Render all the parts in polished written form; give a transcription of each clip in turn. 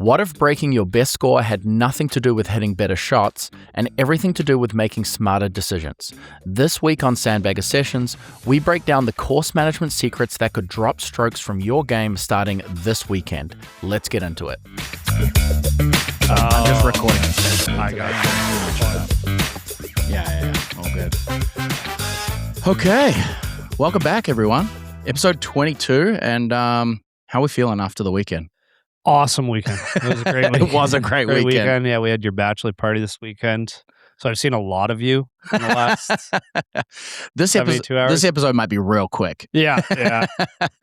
What if breaking your best score had nothing to do with hitting better shots and everything to do with making smarter decisions? This week on Sandbagger Sessions, we break down the course management secrets that could drop strokes from your game starting this weekend. Let's get into it. I'm just recording. I got you. Yeah. All good. Okay. Welcome back, everyone. Episode 22. And how are we feeling after the weekend? Awesome weekend. It was a great weekend. It was a great weekend. Yeah, we had your bachelor party this weekend. So I've seen a lot of you in the last this 72 hours. This episode might be real quick. Yeah.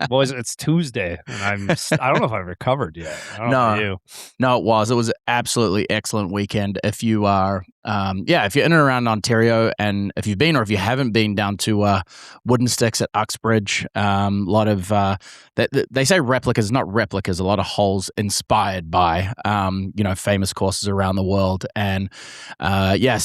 Boys, it's Tuesday, and I don't know if I've recovered yet. I don't know about you. No, it was. It was an absolutely excellent weekend. If you are, if you're in and around Ontario, and if you've been or if you haven't been down to Wooden Sticks at Uxbridge, a lot of they say replicas, not replicas. A lot of holes inspired by famous courses around the world, and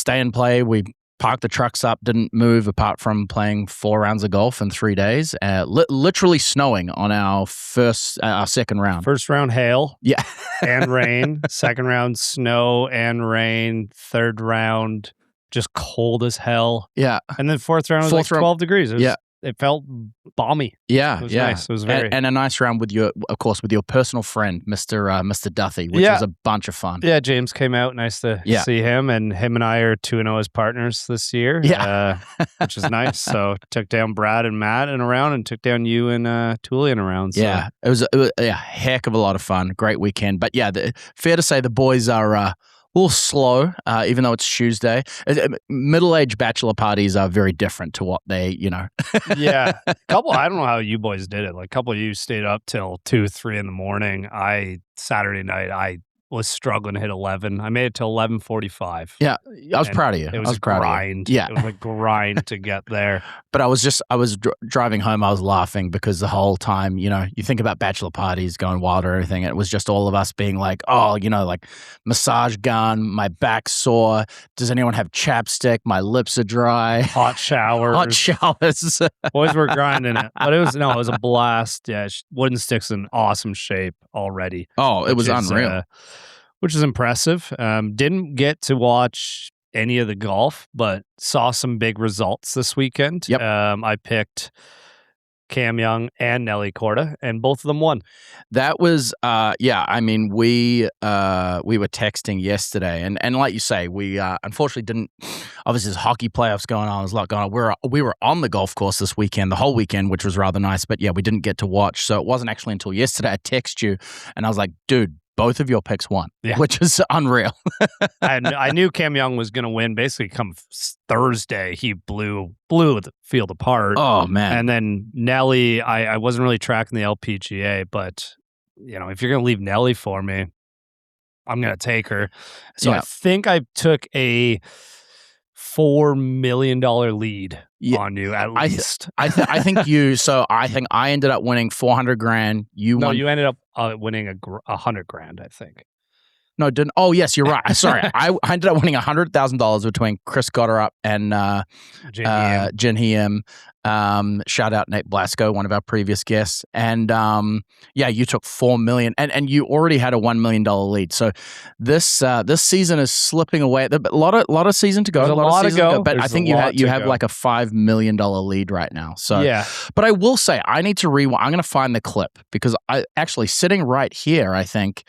stay and play. We parked the trucks up, didn't move apart from playing 4 rounds of golf in 3 days. Literally snowing on our second round. First round hail, yeah, and rain. Second round snow and rain. Third round just cold as hell. Yeah, and then fourth round was 12 degrees. It felt balmy. Yeah, it was nice. It was and a nice round with your personal friend, Mr. Duthie, which was a bunch of fun. Yeah, James came out. Nice to see him, and him and I are 2-0 as partners this year. Yeah, which is nice. So took down Brad and Matt in a round, and took down you and Thule in a round. So. Yeah, it was a heck of a lot of fun. Great weekend, but fair to say the boys are a little slow, even though it's Tuesday. Middle-aged bachelor parties are very different to what they, Yeah. I don't know how you boys did it. Like, a couple of you stayed up till 2, 3 in the morning. Saturday night, I was struggling to hit 11. I made it till 11:45. Yeah, I was proud of you. It was a grind. Yeah. It was a grind to get there. But I was driving home, I was laughing because the whole time, you think about bachelor parties going wild or everything. It was just all of us being like, like massage gun, my back's sore. Does anyone have chapstick? My lips are dry. Hot showers. Boys were grinding it. But it was a blast. Yeah, Wooden Sticks in awesome shape already. Oh, it was unreal. Which is impressive. Didn't get to watch any of the golf, but saw some big results this weekend. Yep. I picked Cam Young and Nelly Korda, and both of them won. That was, I mean, we were texting yesterday, and like you say, we unfortunately didn't. Obviously, there's hockey playoffs going on. There's a lot going on. We were on the golf course this weekend, the whole weekend, which was rather nice. But we didn't get to watch. So it wasn't actually until yesterday I texted you, and I was like, dude, both of your picks won, which is unreal. I knew Cam Young was going to win. Basically, come Thursday, he blew the field apart. Oh, man. And then Nelly, I wasn't really tracking the LPGA, but, if you're going to leave Nelly for me, I'm going to take her. So I think I took a $4 million lead on you at least. I think you. So I think I ended up winning $400,000. You ended up winning $100,000. I think. No, didn't. Oh, yes, you're right. Sorry, I ended up winning $100,000 between Chris Gotterup and Jen Hiem. Shout out Nate Blasco, one of our previous guests, and you took $4 million, and you already had a $1 million lead. So this season is slipping away. A lot of season to go. There's a lot to go, but I think you have like a $5 million lead right now. So but I will say I need to rewind. I'm going to find the clip because I actually sitting right here. I think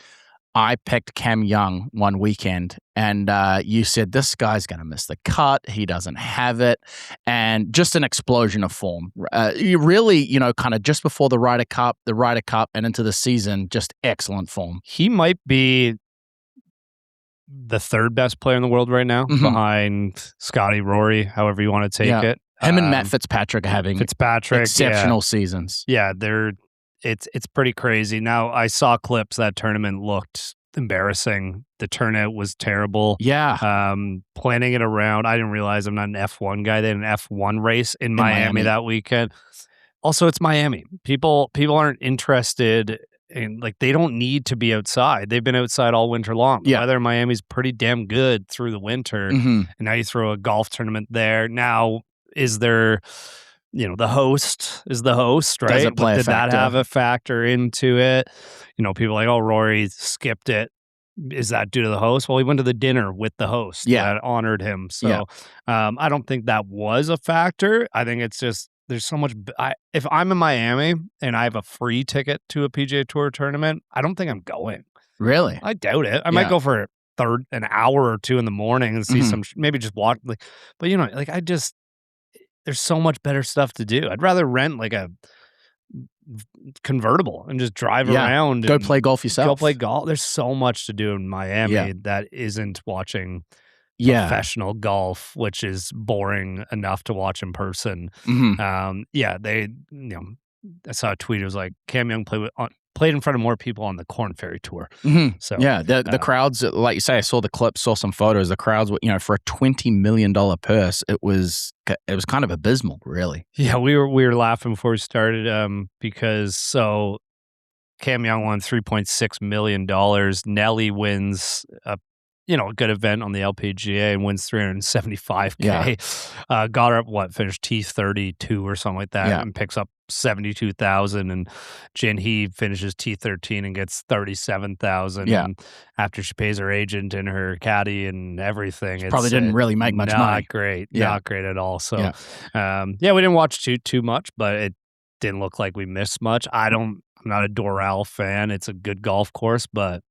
I picked Cam Young one weekend, and you said, this guy's going to miss the cut. He doesn't have it. And just an explosion of form. You really, kind of just before the Ryder Cup, and into the season, just excellent form. He might be the third best player in the world right now, behind Scotty, Rory, however you want to take it. Him and Matt Fitzpatrick are having exceptional seasons. Yeah, It's pretty crazy. Now, I saw clips. That tournament looked embarrassing. The turnout was terrible. Yeah. Planning it around, I didn't realize I'm not an F1 guy. They had an F1 race in Miami that weekend. Also, it's Miami. People aren't interested in, they don't need to be outside. They've been outside all winter long. The weather in Miami's pretty damn good through the winter. And now you throw a golf tournament there. Now, is there the host is the host, right? Does it play a Did that factor? have a factor into it? People like, oh, Rory skipped it. Is that due to the host? Well, he went to the dinner with the host that honored him. So I don't think that was a factor. I think it's just there's so much. If I'm in Miami and I have a free ticket to a PGA Tour tournament, I don't think I'm going. Really? I doubt it. I might go for an hour or two in the morning and see some, maybe just walk. But there's so much better stuff to do. I'd rather rent like a convertible and just drive around. Go play golf yourself. Go play golf. There's so much to do in Miami that isn't watching professional golf, which is boring enough to watch in person. They, I saw a tweet. It was like Cam Young played in front of more people on the Corn Ferry Tour. So the crowds, like you say, I saw the clips, saw some photos. The crowds were, for a $20 million purse, it was kind of abysmal, really. Yeah, we were laughing before we started because Cam Young won $3.6 million. Nelly wins a good event on the LPGA and wins $375K. Goddard finished T32 or something like that and picks up $72,000, and Jinhee finishes T13 and gets $37,000. And after she pays her agent and her caddy and everything, she probably didn't really make much money. Not great at all. So we didn't watch too much, but it didn't look like we missed much. I'm not a Doral fan. It's a good golf course, but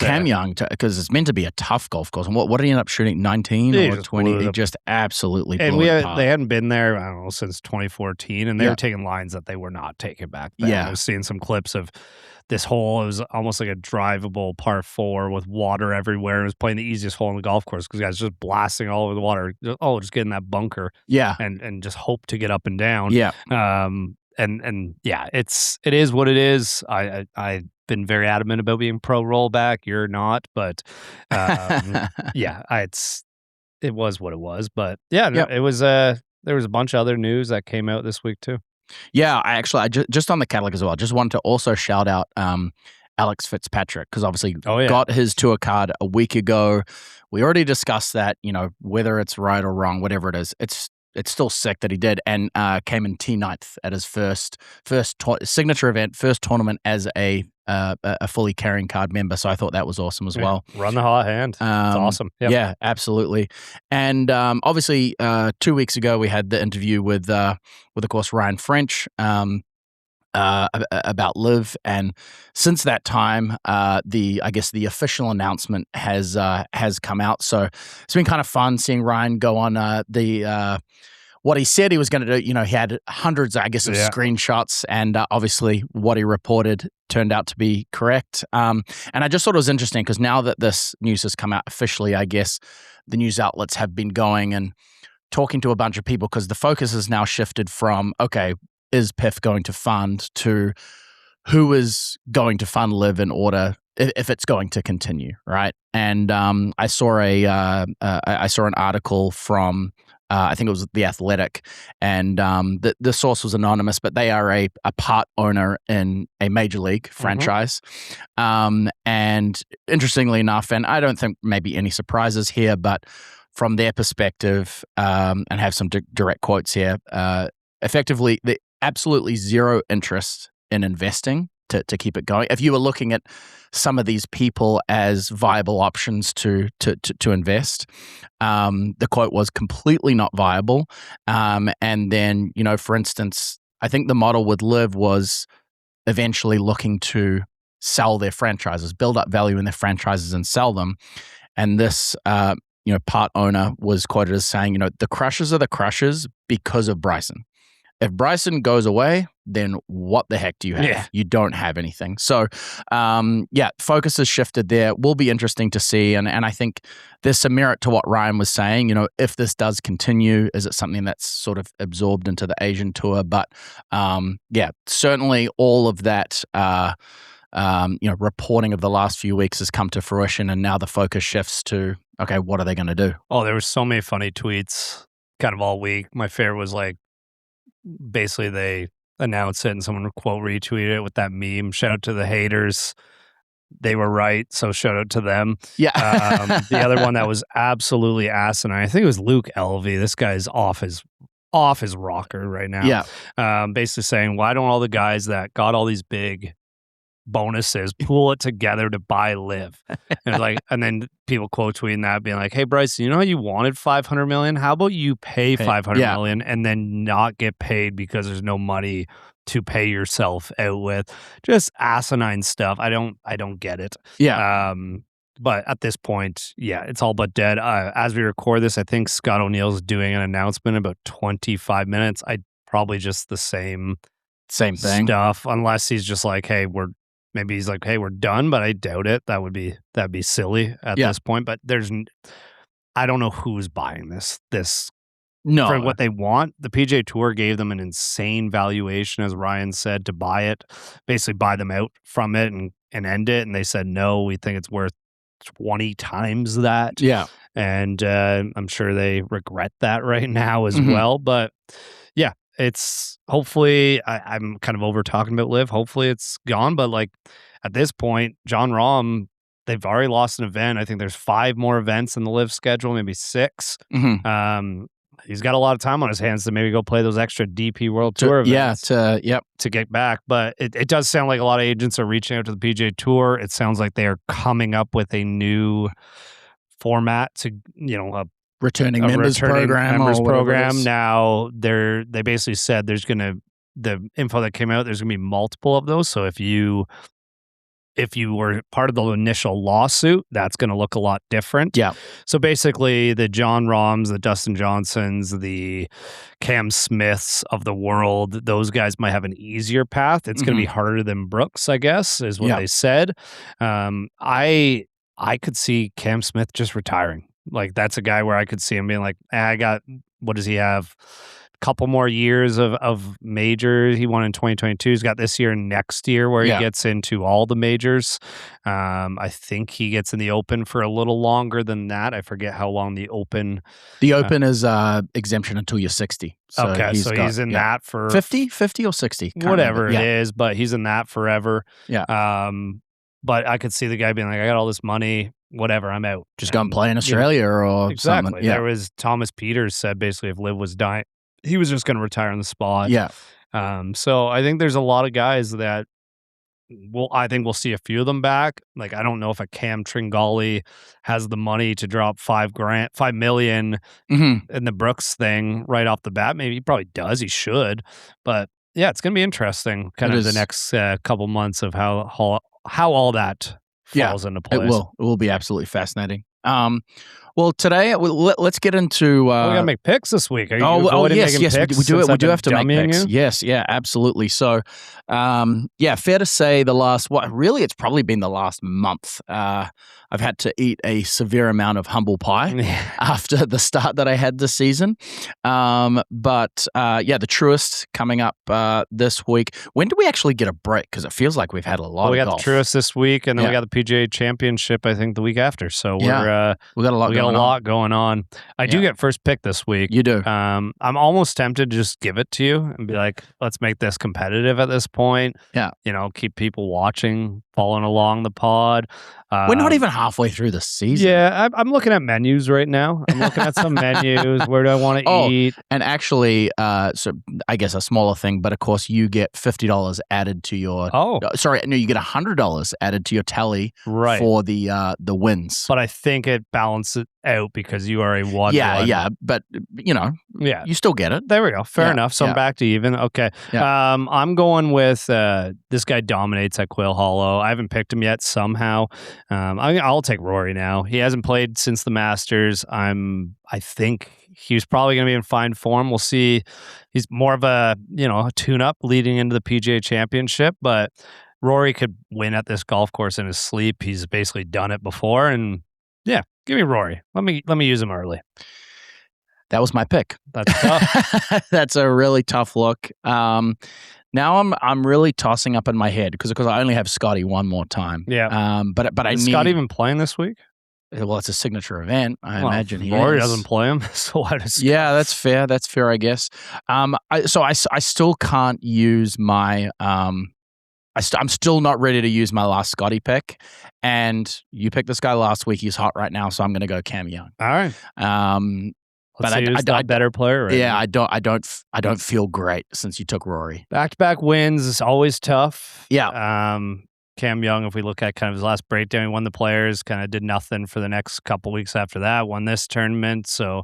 Cam Young, because it's meant to be a tough golf course. And what did he end up shooting? 19 or 20? He just absolutely blew it apart. They hadn't been there, I don't know, since 2014, and they were taking lines that they were not taking back then. I was seeing some clips of this hole. It was almost like a drivable par 4 with water everywhere. It was playing the easiest hole on the golf course because guys just blasting all over the water. Just get in that bunker. And just hope to get up and down. It is what it is. I've been very adamant about being pro rollback. You're not, but it was what it was. But it was there was a bunch of other news that came out this week too. Yeah, I just on the catalog as well. Just wanted to also shout out Alex Fitzpatrick, because obviously got his tour card a week ago. We already discussed that, whether it's right or wrong, whatever it is, it's still sick that he did, and came in T9th at his first signature event, first tournament as a fully carrying card member. So I thought that was awesome as well. Run the hot hand. It's awesome. Yep. Yeah, absolutely. And obviously 2 weeks ago we had the interview with of course Ryan French about LIV, and since that time the official announcement has come out. So it's been kind of fun seeing Ryan go on what he said he was going to do. He had hundreds, of screenshots, and obviously what he reported turned out to be correct. And I just thought it was interesting because now that this news has come out officially, I guess the news outlets have been going and talking to a bunch of people, because the focus has now shifted from, okay, is PIF going to fund, to who is going to fund LIV in order if it's going to continue, right? And I saw an article from I think it was The Athletic, and the source was anonymous, but they are a part owner in a major league franchise. And interestingly enough, and I don't think maybe any surprises here, but from their perspective, and have some direct quotes here, effectively, the absolutely zero interest in investing to keep it going. If you were looking at some of these people as viable options to invest, the quote was completely not viable. And then, for instance, I think the model with LIV was eventually looking to sell their franchises, build up value in their franchises and sell them. And this, part owner was quoted as saying, the crushes are the crushes because of Bryson. If Bryson goes away, then what the heck do you have? Yeah. You don't have anything. So, focus has shifted there. Will be interesting to see. And I think there's some merit to what Ryan was saying. If this does continue, is it something that's sort of absorbed into the Asian tour? But, certainly all of that, reporting of the last few weeks has come to fruition. And now the focus shifts to, okay, what are they going to do? Oh, there were so many funny tweets kind of all week. My favorite was basically they announce it and someone quote retweet it with that meme. Shout out to the haters. They were right. So shout out to them. Yeah. The other one that was absolutely asinine, I think it was Luke Elvey. This guy's off his off his rocker right now. Yeah. Basically saying, why don't all the guys that got all these big bonuses pool it together to buy LIV? And like, and then people quote tweeting that, being like, "Hey Bryson, you know how you wanted 500 million? How about you pay 500 million and then not get paid because there's no money to pay yourself out with?" Just asinine stuff. I don't get it. Yeah. But at this point, yeah, it's all but dead. As we record this, I think Scott O'Neill's doing an announcement in about 25 minutes. Probably just the same thing stuff, unless he's just like, "Hey, maybe he's like, hey, we're done," but I doubt it. That'd be silly at this point. But I don't know who's buying this No. for what they want. The PGA Tour gave them an insane valuation, as Ryan said, to buy it, basically buy them out from it and end it. And they said, no, we think it's worth 20 times that. Yeah. And I'm sure they regret that right now as well. But yeah, it's hopefully, I'm kind of over talking about LIV. Hopefully it's gone. But like at this point, John Rahm, they've already lost an event. I think there's 5 more events in the LIV schedule, maybe 6. He's got a lot of time on his hands to maybe go play those extra DP World Tour events. To get back. But it does sound like a lot of agents are reaching out to the PGA Tour. It sounds like they are coming up with a new format to, a returning members program. Now they basically said the info that came out, there's gonna be multiple of those. So if you were part of the initial lawsuit, that's going to look a lot different. Yeah. So basically, the John Rahms, the Dustin Johnsons, the Cam Smiths of the world, those guys might have an easier path. It's going to be harder than Brooks, I guess, is what they said. I could see Cam Smith just retiring. Like, that's a guy where I could see him being like, what does he have? Couple more years of majors. He won in 2022. He's got this year and next year where he gets into all the majors. I think he gets in the Open for a little longer than that. I forget how long the Open. The Open is exemption until you're 60. So he's in that for 50 or 60, whatever it is. But he's in that forever. Yeah. But I could see the guy being like, I got all this money. Whatever, I'm out. Just go and play in Australia or exactly. something. Yeah. There was Thomas Peters said basically if LIV was dying, he was just going to retire on the spot. Yeah. So I think there's a lot of guys that I think we'll see a few of them back. Like, I don't know if a Cam Tringali has the money to drop $5 million in the Brooks thing right off the bat. Maybe he probably does. He should. But yeah, it's going to be interesting kind of the next couple months of how all that falls into place. It will be absolutely fascinating. Well, today let's get into. We gotta make picks this week. Are you yes, picks we do. We do have to make picks. You? Yes, absolutely. So, fair to say it's probably been the last month. I've had to eat a severe amount of humble pie after the start that I had this season. The Truist coming up this week. When do we actually get a break? Because it feels like we've had a lot. We of got golf. the Truist this week, and then we got the PGA Championship. I think the week after. So we got a lot going on. I do get first pick this week. You do. I'm almost tempted to just give it to you and be like, let's make this competitive at this point. Yeah. Keep people watching, following along the pod. We're not even halfway through the season. Yeah, I'm looking at menus right now. I'm looking at some menus. Where do I want to eat? And actually, so I guess a smaller thing, but of course you get $50 added to your. You get $100 added to your tally for the wins. But I think it balances out because you are a 1-1. Yeah, but you still get it. There we go. Fair enough. So I'm back to even. Okay. Yeah. I'm going with this guy dominates at Quail Hollow. I haven't picked him yet somehow. I'll take Rory now. He hasn't played since the Masters. I think he's probably going to be in fine form. We'll see. He's more of a tune-up leading into the PGA Championship, but Rory could win at this golf course in his sleep. He's basically done it before, and give me Rory. Let me use him early. That was my pick. That's tough. That's a really tough look. Now I'm really tossing up in my head because I only have Scotty one more time. Yeah. But Is Scotty even playing this week? Well, it's a signature event. I imagine he Rory is. doesn't play him, so why does? Yeah, that's fair. That's fair, I guess. I still can't use my. I'm still not ready to use my last Scotty pick, and you picked this guy last week. He's hot right now, so I'm going to go Cam Young. All right. Let's see who's the better player right now. I don't feel great since you took Rory. Back-to-back wins is always tough. Yeah. Cam Young, if we look at kind of his last breakdown, he won the Players, kind of did nothing for the next couple weeks after that, won this tournament. So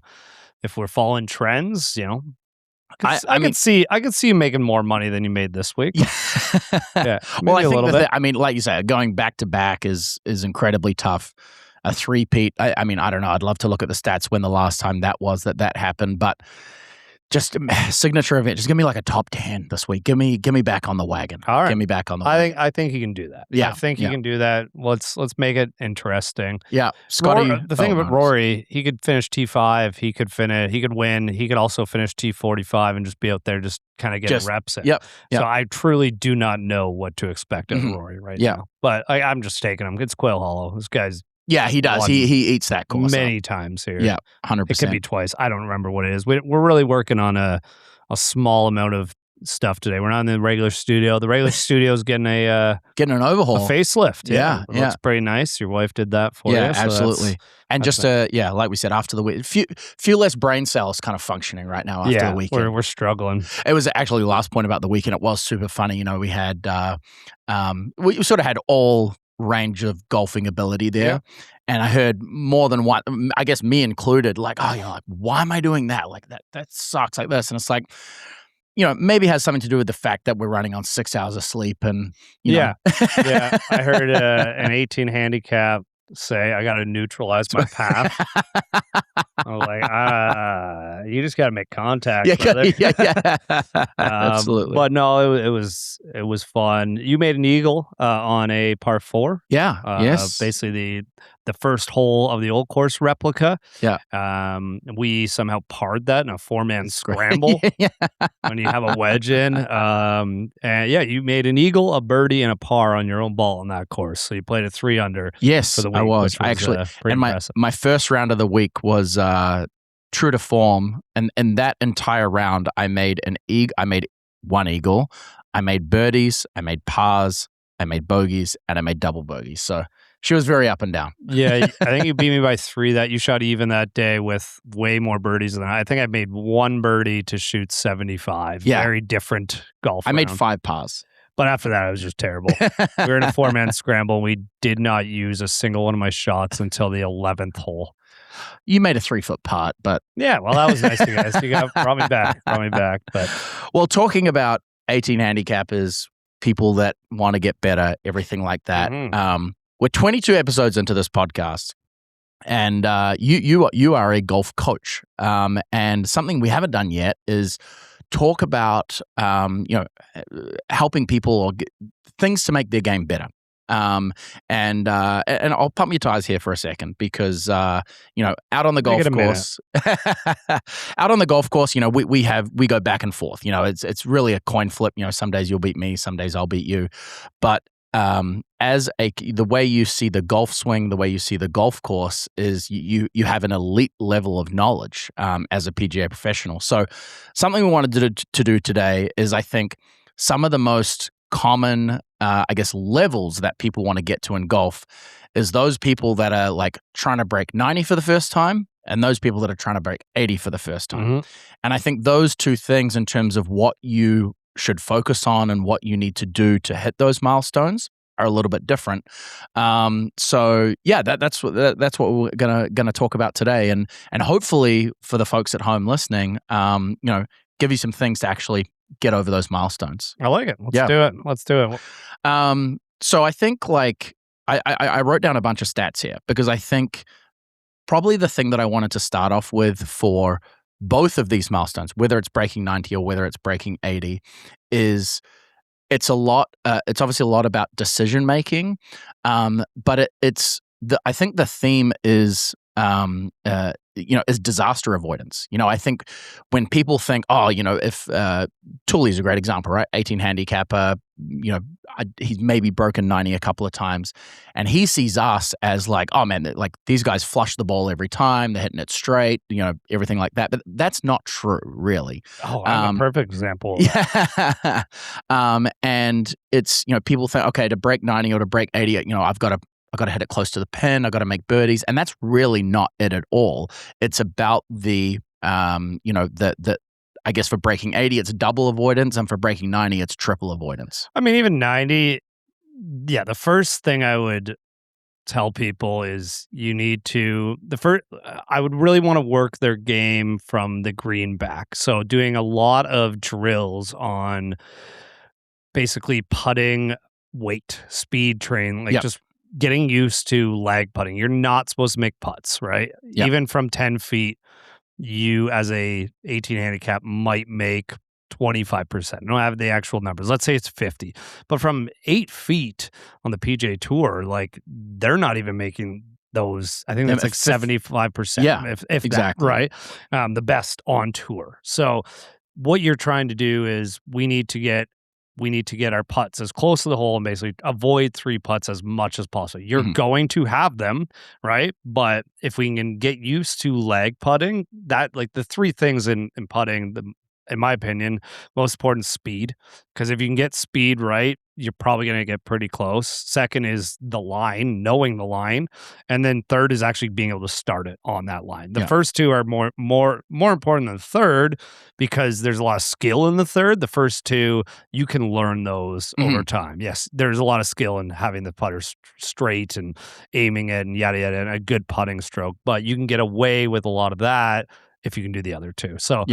if we're following trends, I could see you making more money than you made this week. Yeah, well, I think like you said, going back to back is incredibly tough. A three-peat. I don't know. I'd love to look at the stats when the last time that happened, but just signature event. Just give me like a top 10 this week. Give me back on the wagon. All right. Give me back on the wagon. I think he can do that. Yeah. I think he can do that. Let's make it interesting. Yeah. Scotty. The thing about Rory, he could finish T5. He could win. He could also finish T45 and just be out there just kind of getting reps in. Yep. So I truly do not know what to expect of Rory right now. But I'm just taking him. It's Quail Hollow. This guy's Yeah, he does. He eats that course many times here. Yeah, 100%. It could be twice. I don't remember what it is. We're really working on a small amount of stuff today. We're not in the regular studio. The regular studio is getting an overhaul, a facelift. Yeah, it looks pretty nice. Your wife did that for you. Yeah, absolutely. And just like we said, after the week, few less brain cells kind of functioning right now after the weekend. We're struggling. It was actually the last point about the weekend. It was super funny. We had we sort of had all range of golfing ability there. And I heard more than one, I guess me included, like, why am I doing that? Like that sucks like this. And it's like, maybe has something to do with the fact that we're running on 6 hours of sleep and, Yeah. I heard an 18 handicap say, I got to neutralize my path. I was like, you just got to make contact. Yeah. Absolutely. But no, it was fun. You made an eagle on a par 4. Yeah. Yes. Basically the first hole of the old course replica. Yeah. We somehow parred that in a 4-man scramble when you have a wedge in. And you made an eagle, a birdie, and a par on your own ball on that course. So you played a 3 under. Yes, for the week, I was actually. And my first round of the week was true to form, and in that entire round, I made one eagle, I made birdies, I made pars, I made bogeys, and I made double bogeys. So she was very up and down. Yeah, I think you beat me by 3. That you shot even that day with way more birdies than I think I made 1 birdie to shoot 75. Yeah. Very different golf. I made 5 pars. But after that, I was just terrible. We were in a 4-man scramble. And we did not use a single one of my shots until the 11th hole. You made a 3-foot putt, but yeah, well, that was nice, you guys. You brought me back. But well, talking about 18 handicappers, people that want to get better, everything like that. We're 22 episodes into this podcast, and you are a golf coach. And something we haven't done yet is talk about helping people or things to make their game better. And I'll pump your tires here for a second because out on the golf course, we go back and forth. It's really a coin flip. Some days you'll beat me, some days I'll beat you, but the way you see the golf swing, the way you see the golf course is you have an elite level of knowledge as a PGA professional. So something we wanted to do today is, I think, some of the most common, levels that people want to get to in golf is those people that are like trying to break 90 for the first time and those people that are trying to break 80 for the first time. And I think those two things in terms of what you should focus on and what you need to do to hit those milestones are a little bit different. So yeah, that's what we're gonna talk about today, and hopefully for the folks at home listening, give you some things to actually get over those milestones. I like it. Let's do it. So I think I wrote down a bunch of stats here because I think probably the thing that I wanted to start off with for both of these milestones, whether it's breaking 90 or whether it's breaking 80, is it's obviously a lot about decision making, but I think the theme is is disaster avoidance. I think when people think, if Tooley's a great example, right? 18 handicapper, he's maybe broken 90 a couple of times, and he sees us as like, oh man, like these guys flush the ball every time, they're hitting it straight, everything like that. But that's not true, really. Oh, I'm a perfect example. Yeah. And it's, people think, okay, to break 90 or to break 80, I've got to hit it close to the pin. I've got to make birdies. And that's really not it at all. It's about the I guess for breaking 80, it's double avoidance, and for breaking 90, it's triple avoidance. I mean, even 90, yeah, the first thing I would tell people is I would really want to work their game from the green back. So doing a lot of drills on basically putting weight, speed train, just getting used to lag putting. You're not supposed to make putts, right? Yep. Even from 10 feet, you as a 18 handicap might make 25%. I don't have the actual numbers. Let's say it's 50. But from 8 feet on the PGA Tour, like they're not even making those. I think that's like 75%. Yeah, if exactly. That, right? The best on tour. So what you're trying to do is we need to get our putts as close to the hole and basically avoid 3 putts as much as possible. You're going to have them, right? But if we can get used to lag putting, that like the 3 things in putting, in my opinion, most important speed. Because if you can get speed right, you're probably going to get pretty close. Second is the line, knowing the line, and then third is actually being able to start it on that line. The first 2 are more important than the third because there's a lot of skill in the third. The first 2, you can learn those over time. Yes, there's a lot of skill in having the putter straight and aiming it and yada yada, and a good putting stroke. But you can get away with a lot of that if you can do the other 2. So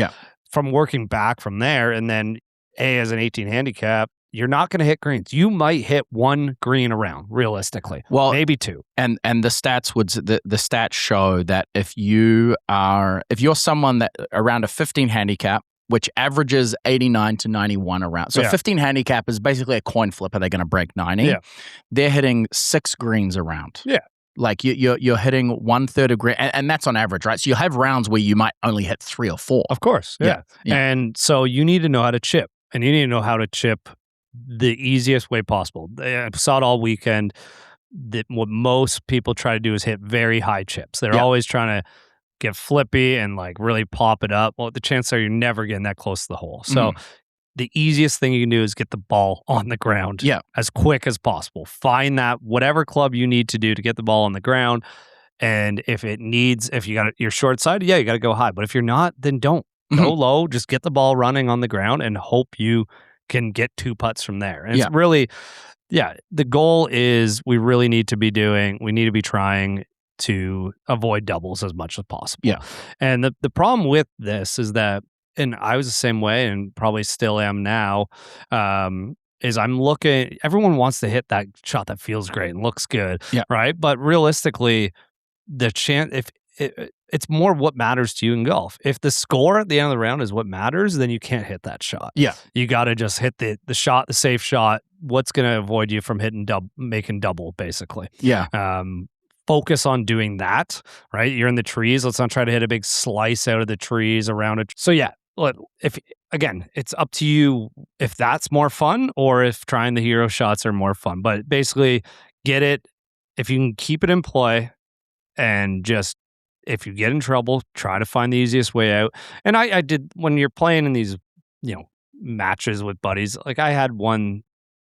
from working back from there, and then as an 18 handicap, you're not going to hit greens. You might hit 1 green around, realistically. Well, maybe 2. And the stats the stats show that if you're someone that around a 15 handicap, which averages 89 to 91 around. So 15 handicap is basically a coin flip. Are they going to break 90? Yeah. They're hitting 6 greens around. Yeah. Like you're hitting 1/3 of green, and that's on average, right? So you'll have rounds where you might only hit 3 or 4. Of course, yeah. And so you need to know how to chip, and you need to know how to chip the easiest way possible. I saw it all weekend. That what most people try to do is hit very high chips. They're always trying to get flippy and like really pop it up. Well, the chances are you're never getting that close to the hole. So the easiest thing you can do is get the ball on the ground as quick as possible. Find that whatever club you need to do to get the ball on the ground. And if you got your short side, you got to go high. But if you're not, then don't. Go low. Just get the ball running on the ground and hope you can get 2 putts from there. And it's really, the goal is we need to be trying to avoid doubles as much as possible. Yeah. And the problem with this is that, and I was the same way and probably still am now, is I'm looking, everyone wants to hit that shot that feels great and looks good, right? But realistically, the chance, it's more what matters to you in golf. If the score at the end of the round is what matters, then you can't hit that shot. Yeah. You got to just hit the shot, the safe shot. What's going to avoid you from making double, basically. Yeah. Focus on doing that, right? You're in the trees. Let's not try to hit a big slice out of the trees around it. So it's up to you if that's more fun or if trying the hero shots are more fun. But basically, get it. If you can keep it in play and just, if you get in trouble, try to find the easiest way out. And I did, when you're playing in these, matches with buddies, like I had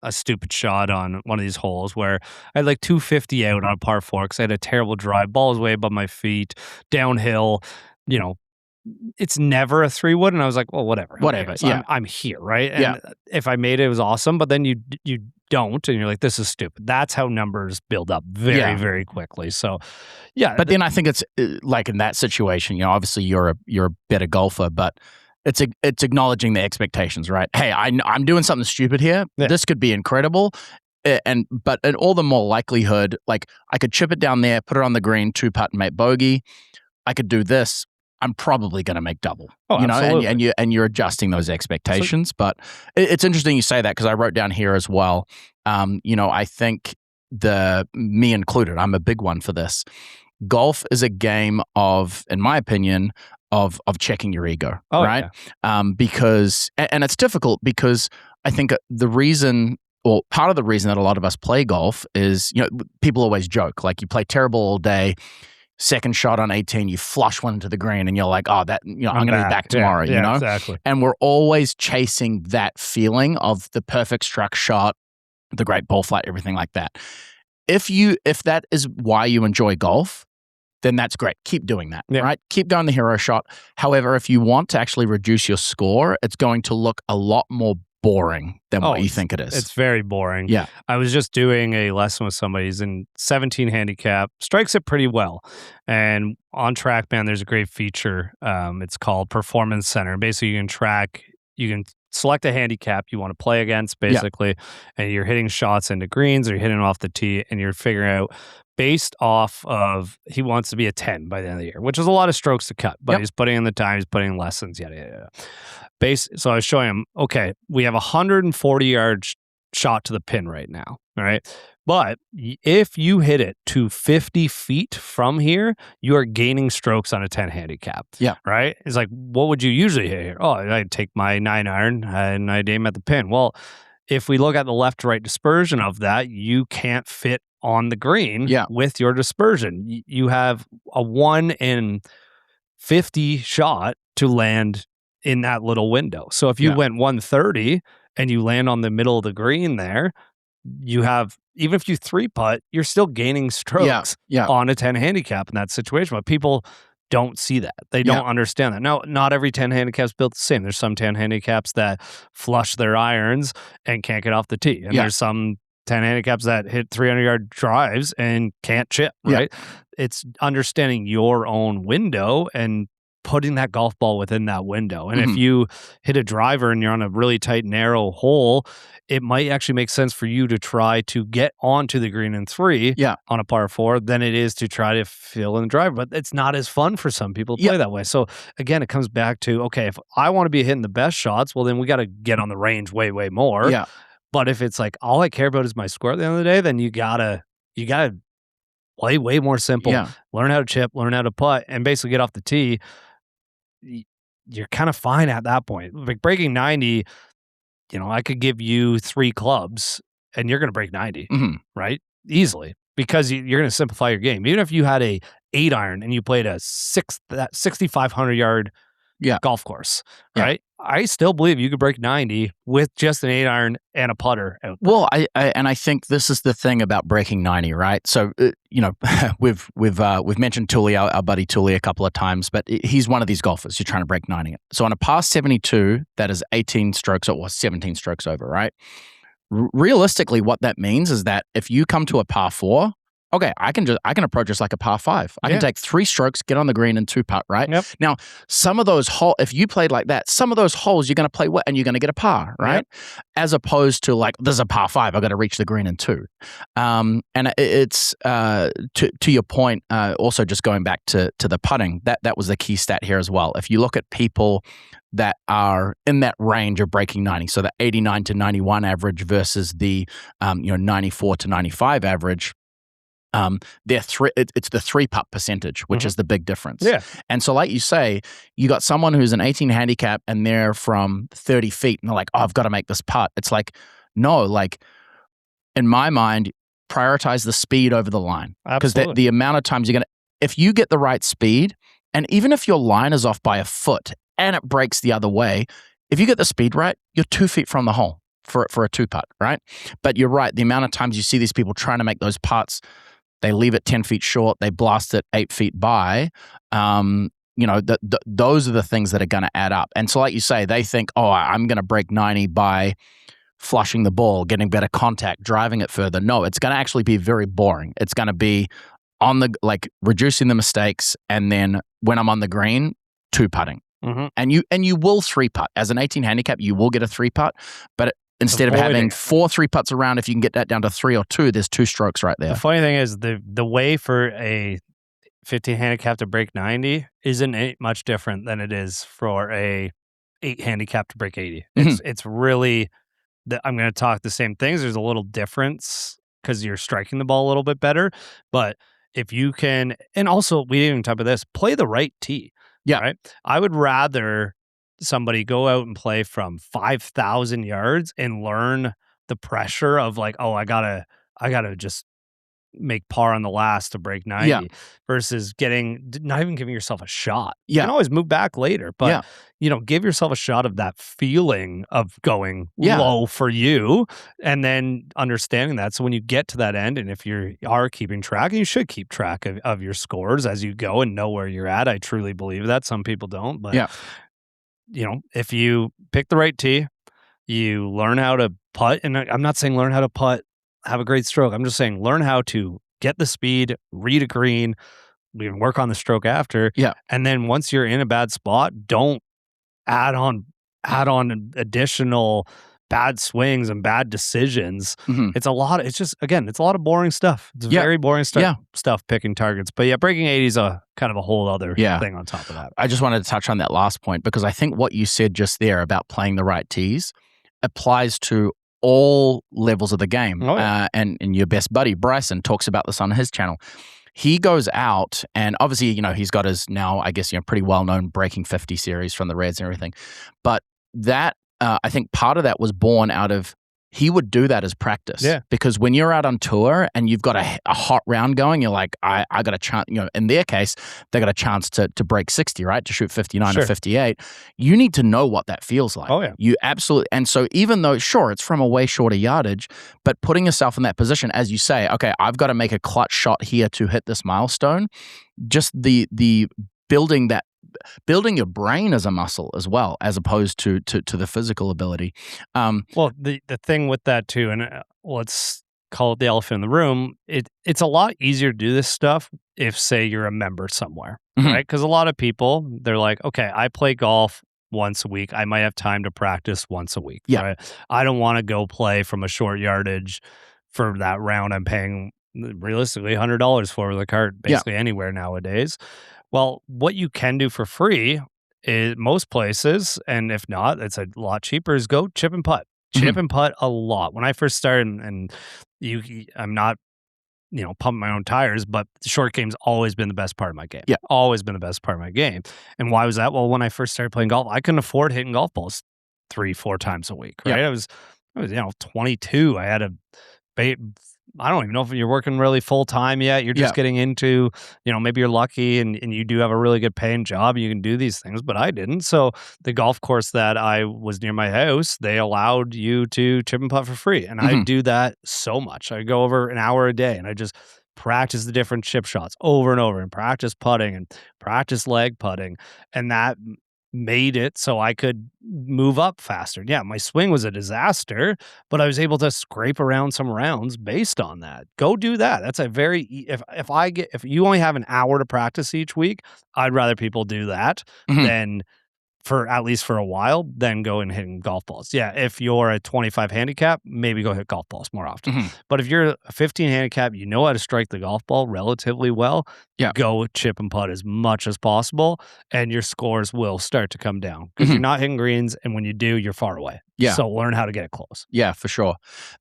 a stupid shot on one of these holes where I had like 250 out on a par 4 because I had a terrible drive. Ball was way above my feet, downhill, it's never a 3-wood. And I was like, well, whatever. So I'm here, right? And if I made it, it was awesome. But then you don't, and you're like, this is stupid. That's how numbers build up very, very quickly. So, But then I think it's like in that situation, obviously you're a better golfer, but it's acknowledging the expectations, right? Hey, I'm doing something stupid here. Yeah. This could be incredible. But in all the more likelihood, like I could chip it down there, put it on the green, 2-putt and make bogey. I could do this. I'm probably going to make double. Oh, absolutely. And you're adjusting those expectations. But it's interesting you say that because I wrote down here as well. I think me included, I'm a big one for this. Golf is a game of, in my opinion, of checking your ego, right? Yeah. Because it's difficult because I think part of the reason that a lot of us play golf is, people always joke, like you play terrible all day, second shot on 18, you flush one to the green and you're like, I'm going to be back tomorrow, Exactly. And we're always chasing that feeling of the perfect struck shot, the great ball flight, everything like that. If that is why you enjoy golf, then that's great. Keep doing that, right? Keep going the hero shot. However, if you want to actually reduce your score, it's going to look a lot more boring than what you think it is. It's very boring. Yeah. I was just doing a lesson with somebody who's in 17 handicap, strikes it pretty well. And on TrackMan, there's a great feature. It's called Performance Center. Basically, you can select a handicap you want to play against, basically, and you're hitting shots into greens or you're hitting off the tee, and you're figuring out based off of he wants to be a 10 by the end of the year, which is a lot of strokes to cut, but he's putting in the time, he's putting in lessons, yada, yada, yada. So I was showing him, okay, we have a 140-yard shot to the pin right now, all right? But if you hit it to 50 feet from here, you are gaining strokes on a 10 handicap. Yeah. Right? It's like, what would you usually hit here? Oh, I'd take my 9-iron and I'd aim at the pin. Well, if we look at the left to right dispersion of that, you can't fit on the green with your dispersion. You have a 1 in 50 shot to land in that little window. So if you went 130 and you land on the middle of the green there, you have, even if you 3-putt, you're still gaining strokes on a 10 handicap in that situation. But people don't see that. They don't understand that. Now, not every 10 handicap's built the same. There's some 10 handicaps that flush their irons and can't get off the tee. And there's some 10 handicaps that hit 300-yard drives and can't chip, right? It's understanding your own window and putting that golf ball within that window. And if you hit a driver and you're on a really tight, narrow hole, it might actually make sense for you to try to get onto the green in 3 on a par 4 than it is to try to fill in the driver. But it's not as fun for some people to play that way. So again, it comes back to, okay, if I want to be hitting the best shots, well, then we got to get on the range way, way more. Yeah. But if it's like, all I care about is my score at the end of the day, then you gotta play way more simple. Learn how to chip, learn how to putt, and basically get off the tee. You're kind of fine at that point. Like breaking 90, I could give you 3 clubs and you're going to break 90, right? Easily, because you're going to simplify your game. Even if you had a 8-iron and you played a 6,500-yard golf course, right? I still believe you could break 90 with just an 8-iron and a putter out there. Well, I think this is the thing about breaking 90, right? So we've mentioned Tully, our buddy Tully, a couple of times, but he's one of these golfers. You're trying to break 90. So on a par 72, that is 18 strokes or 17 strokes over, right? Realistically, what that means is that if you come to a par 4, okay, I can approach this like a par 5. I can take 3 strokes, get on the green and 2-putt, right? Yep. Now, some of those holes, if you played like that, some of those holes you're going to play wet and you're going to get a par, right? Yep. As opposed to like, there's a par 5, I've got to reach the green in 2. And it's to your point, also just going back to the putting, that was the key stat here as well. If you look at people that are in that range of breaking 90, so the 89 to 91 average versus the 94 to 95 average, it's the 3-putt percentage, which is the big difference. Yeah. And so like you say, you got someone who's an 18 handicap and they're from 30 feet and they're like, oh, I've got to make this putt. It's like, no, like in my mind, prioritize the speed over the line. Because the amount of times if you get the right speed, and even if your line is off by a foot and it breaks the other way, if you get the speed right, you're 2 feet from the hole for a 2-putt, right? But you're right. The amount of times you see these people trying to make those putts, they leave it 10 feet short. They blast it 8 feet by. Those are the things that are going to add up. And so like you say, they think, oh, I'm going to break 90 by flushing the ball, getting better contact, driving it further. No, it's going to actually be very boring. It's going to be reducing the mistakes. And then when I'm on the green, 2-putting. And you will 3-putt. As an 18 handicap, you will get a 3-putt. But instead of having 4 3-putts around, if you can get that down to 3 or 2, there's 2 strokes right there. The funny thing is the way for a 15 handicap to break 90 isn't much different than it is for a 8 handicap to break 80. It's really, I'm going to talk the same things. There's a little difference because you're striking the ball a little bit better. But if you can, and also we didn't even talk about this, play the right tee. Yeah. Right? I would rather somebody go out and play from 5,000 yards and learn the pressure of like, oh, I gotta just make par on the last to break 90 versus not even giving yourself a shot. You can always move back later, but give yourself a shot of that feeling of going low for you and then understanding that. So when you get to that end, and if you are keeping track, and you should keep track of your scores as you go and know where you're at. I truly believe that. Some people don't, but if you pick the right tee, you learn how to putt, and I'm not saying learn how to putt, have a great stroke. I'm just saying learn how to get the speed, read a green, we can work on the stroke after. Yeah. And then once you're in a bad spot, don't add on additional bad swings and bad decisions. It's a lot of boring stuff. It's very boring stuff picking targets. But breaking 80 is a kind of a whole other thing on top of that. I just wanted to touch on that last point because I think what you said just there about playing the right tees applies to all levels of the game. And your best buddy, Bryson, talks about this on his channel. He goes out and obviously, he's got his now, I guess, pretty well-known Breaking 50 series from the Reds and everything. But that, I think part of that was born out of he would do that as practice. Yeah. Because when you're out on tour and you've got a hot round going, you're like, I got a chance, in their case, they got a chance to break 60, right? To shoot 59 or 58. You need to know what that feels like. Oh, yeah. You absolutely. And so even though, sure, it's from a way shorter yardage, but putting yourself in that position, as you say, okay, I've got to make a clutch shot here to hit this milestone, just the building your brain as a muscle as well, as opposed to the physical ability. Well, the thing with that too, and let's call it the elephant in the room, it's a lot easier to do this stuff if, say, you're a member somewhere, right? Because a lot of people, they're like, okay, I play golf once a week. I might have time to practice once a week, right? I don't want to go play from a short yardage for that round I'm paying realistically $100 for the cart basically anywhere nowadays. Well, what you can do for free is most places, and if not, it's a lot cheaper, is go chip and putt. Chip and putt a lot. When I first started, and I'm not, pumping my own tires, but the short game's always been the best part of my game. Yeah. Always been the best part of my game. And why was that? Well, when I first started playing golf, I couldn't afford hitting golf balls 3-4 times a week, right? I was 22. I had I don't even know if you're working really full time yet. You're just getting into, maybe you're lucky and you do have a really good paying job. You can do these things, but I didn't. So the golf course that I was near my house, they allowed you to chip and putt for free. And I do that so much. I go over an hour a day and I just practice the different chip shots over and over and practice putting and practice leg putting. And that made it so I could move up faster. Yeah, my swing was a disaster, but I was able to scrape around some rounds based on that. Go do that. That's a very if you only have an hour to practice each week, I'd rather people do that than at least for a while, then go and hitting golf balls. Yeah, if you're a 25 handicap, maybe go hit golf balls more often. But if you're a 15 handicap, you know how to strike the golf ball relatively well, go chip and putt as much as possible, and your scores will start to come down because you're not hitting greens, and when you do, you're far away. Yeah. So learn how to get it close. Yeah, for sure.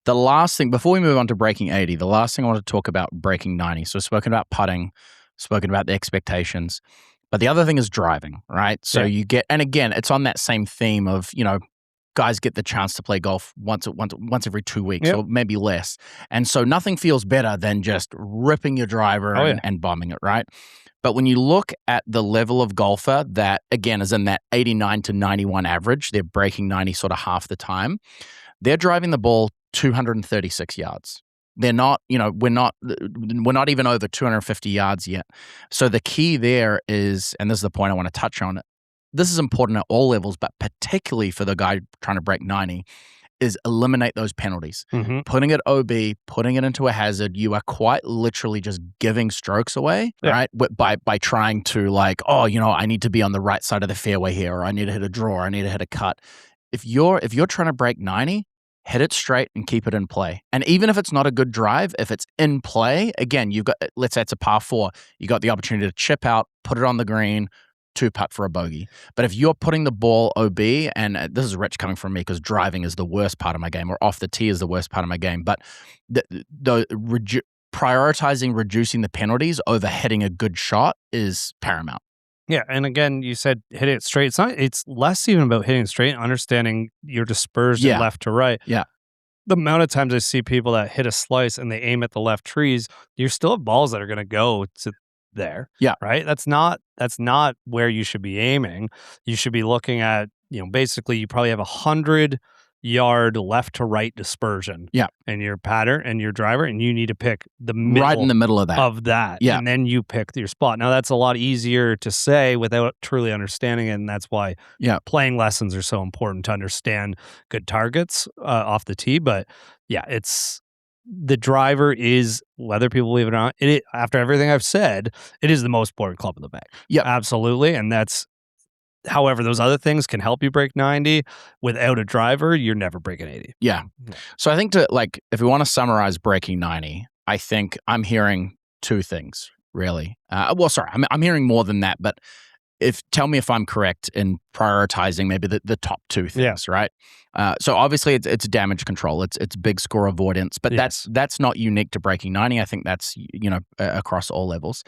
The last thing, before we move on to breaking 80, the last thing I want to talk about breaking 90. So we've spoken about putting, spoken about the expectations. But the other thing is driving, right? So you get, and again, it's on that same theme of, guys get the chance to play golf once every 2 weeks or maybe less. And so nothing feels better than just ripping your driver and bombing it, right? But when you look at the level of golfer that, again, is in that 89 to 91 average, they're breaking 90 sort of half the time, they're driving the ball 236 yards. They're not, we're not even over 250 yards yet. So the key there is, and this is the point I want to touch on, this is important at all levels, but particularly for the guy trying to break 90, is eliminate those penalties. Putting it OB, putting it into a hazard, you are quite literally just giving strokes away, right? By trying to I need to be on the right side of the fairway here, or I need to hit a draw, or I need to hit a cut. If you're trying to break 90, hit it straight and keep it in play. And even if it's not a good drive, if it's in play, again, you've got, let's say it's a par 4, you got the opportunity to chip out, put it on the green, 2-putt for a bogey. But if you're putting the ball OB, and this is rich coming from me because driving is the worst part of my game, or off the tee is the worst part of my game, but prioritizing reducing the penalties over hitting a good shot is paramount. Yeah, and again, you said hit it straight. It's less even about hitting it straight, understanding your dispersion left to right. Yeah. the amount of times I see people that hit a slice and they aim at the left trees, you still have balls that are going to go to there. Yeah. Right. That's not where you should be aiming. You should be looking at, basically you probably have 100-yard left to right dispersion. Yeah. And your pattern and your driver, and you need to pick the middle right in the middle of that. Yeah. And then you pick your spot. Now that's a lot easier to say without truly understanding it. And that's why playing lessons are so important to understand good targets off the tee. But yeah, the driver is, whether people believe it or not, after everything I've said, it is the most important club in the bag. Yeah, absolutely. And that's, however, those other things can help you break 90. Without a driver, you're never breaking 80. Yeah. So I think if we want to summarize breaking 90, I think I'm hearing two things, really. I'm hearing more than that, but tell me if I'm correct in prioritizing maybe the top two things, right? So obviously it's damage control, it's big score avoidance, but that's not unique to breaking 90. I think that's across all levels.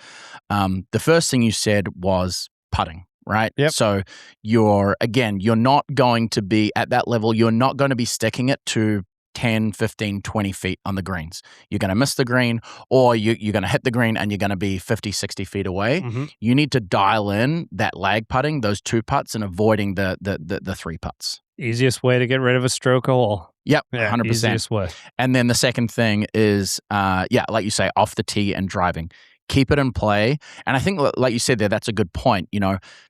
The first thing you said was putting, right? Yep. So you're not going to be at that level. You're not going to be sticking it to 10, 15, 20 feet on the greens. You're going to miss the green, or you're going to hit the green and you're going to be 50, 60 feet away. Mm-hmm. You need to dial in that lag putting, those 2 putts, and avoiding the 3 putts. Easiest way to get rid of a stroke hole. Yep, yeah, 100%. Easiest way. And then the second thing is, like you say, off the tee and driving. Keep it in play. And I think, like you said there, that's a good point.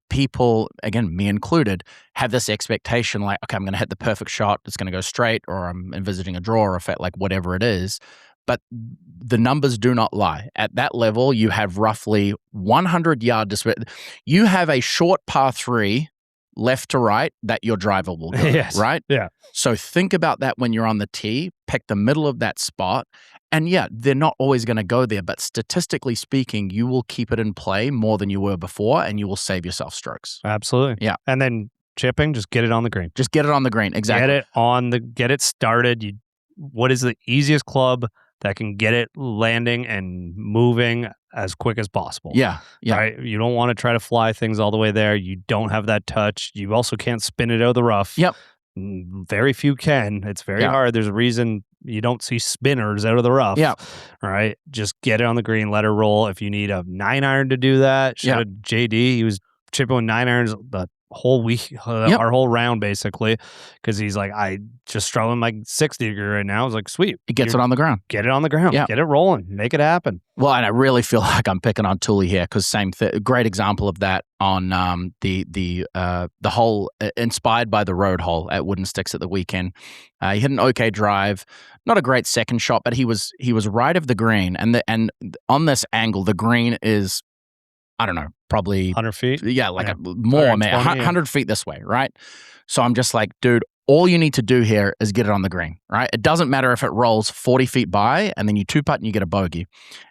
People, again, me included, have this expectation like, okay, I'm going to hit the perfect shot. It's going to go straight, or I'm envisaging a draw, or like whatever it is. But the numbers do not lie. At that level, you have roughly 100-yard dispersion. You have a short par 3 left to right that your driver will go, yes. right? Yeah. So think about that when you're on the tee. Pick the middle of that spot. And yeah, they're not always going to go there, but statistically speaking, you will keep it in play more than you were before, and you will save yourself strokes. Absolutely. Yeah. And then chipping, just get it on the green. Just get it on the green. Exactly. Get it started. What is the easiest club that can get it landing and moving as quick as possible? Yeah. Yeah. Right? You don't want to try to fly things all the way there. You don't have that touch. You also can't spin it out of the rough. Yep. Very few can. It's very hard. There's a reason you don't see spinners out of the rough. Yeah. All right. Just get it on the green, let her roll. If you need a 9-iron to do that, JD, he was chipping with 9 irons the whole week, our whole round, basically, because he's like, I just struggling like 60 degree right now. I was like, sweet. He gets it on the ground. Get it on the ground. Yeah. Get it rolling. Make it happen. Well, and I really feel like I'm picking on Tully here, because great example of that on the hole inspired by the road hole at Wooden Sticks at the weekend. He hit an okay drive, not a great second shot, but he was right of the green, and on this angle, the green is, I don't know, probably 100 feet. Yeah, more, man, 100 feet this way, right? So I'm just like, dude, all you need to do here is get it on the green, right? It doesn't matter if it rolls 40 feet by and then you 2-putt and you get a bogey.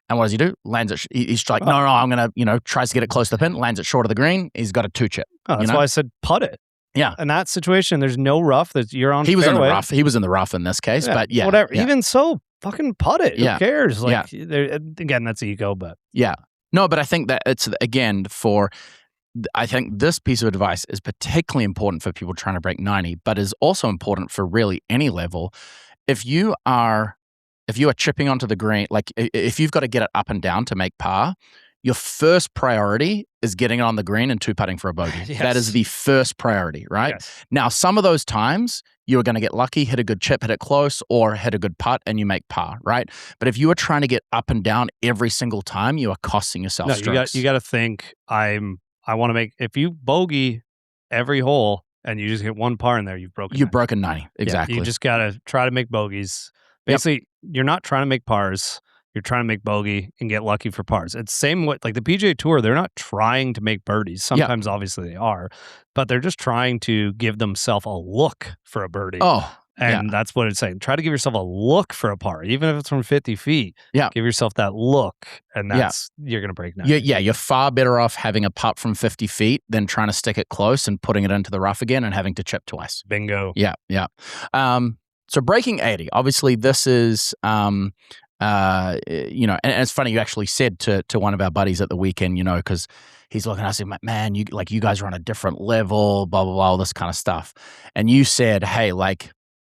And what does he do? Lands it. He's like, no, I'm going to, tries to get it close to the pin, lands it short of the green. He's got a 2-chip. Oh, that's why I said putt it. Yeah. In that situation, there's no rough. That you're on. He was fairway. in the rough. He was in the rough in this case, but yeah. Whatever. Yeah. Even so, fucking putt it. Yeah. Who cares? Again, that's ego, but. Yeah. No, but I think that it's, again, I think this piece of advice is particularly important for people trying to break 90, but is also important for really any level. If you are chipping onto the green, like if you've got to get it up and down to make par, your first priority is getting it on the green and 2-putting for a bogey. Yes. That is the first priority, right? Yes. Now, some of those times you're going to get lucky, hit a good chip, hit it close, or hit a good putt and you make par, right? But if you are trying to get up and down every single time, you are costing yourself strokes. You got to think, I want to make, if you bogey every hole and you just hit one par in there, you've broken 90. Exactly. Yeah, you just got to try to make bogeys. Basically, You're not trying to make pars. You're trying to make bogey and get lucky for pars. It's same with like the PGA Tour. They're not trying to make birdies. Sometimes, obviously, they are, but they're just trying to give themselves a look for a birdie. Oh, and that's what it's saying. Try to give yourself a look for a par, even if it's from 50 feet. Yeah, give yourself that look, and that's you're gonna break 90. You're far better off having a putt from 50 feet than trying to stick it close and putting it into the rough again and having to chip twice. Bingo. Yeah. So breaking 80. Obviously, this is. And it's funny, you actually said to one of our buddies at the weekend, because he's looking at us and, man, you guys are on a different level, blah, blah, blah, all this kind of stuff. And you said, hey,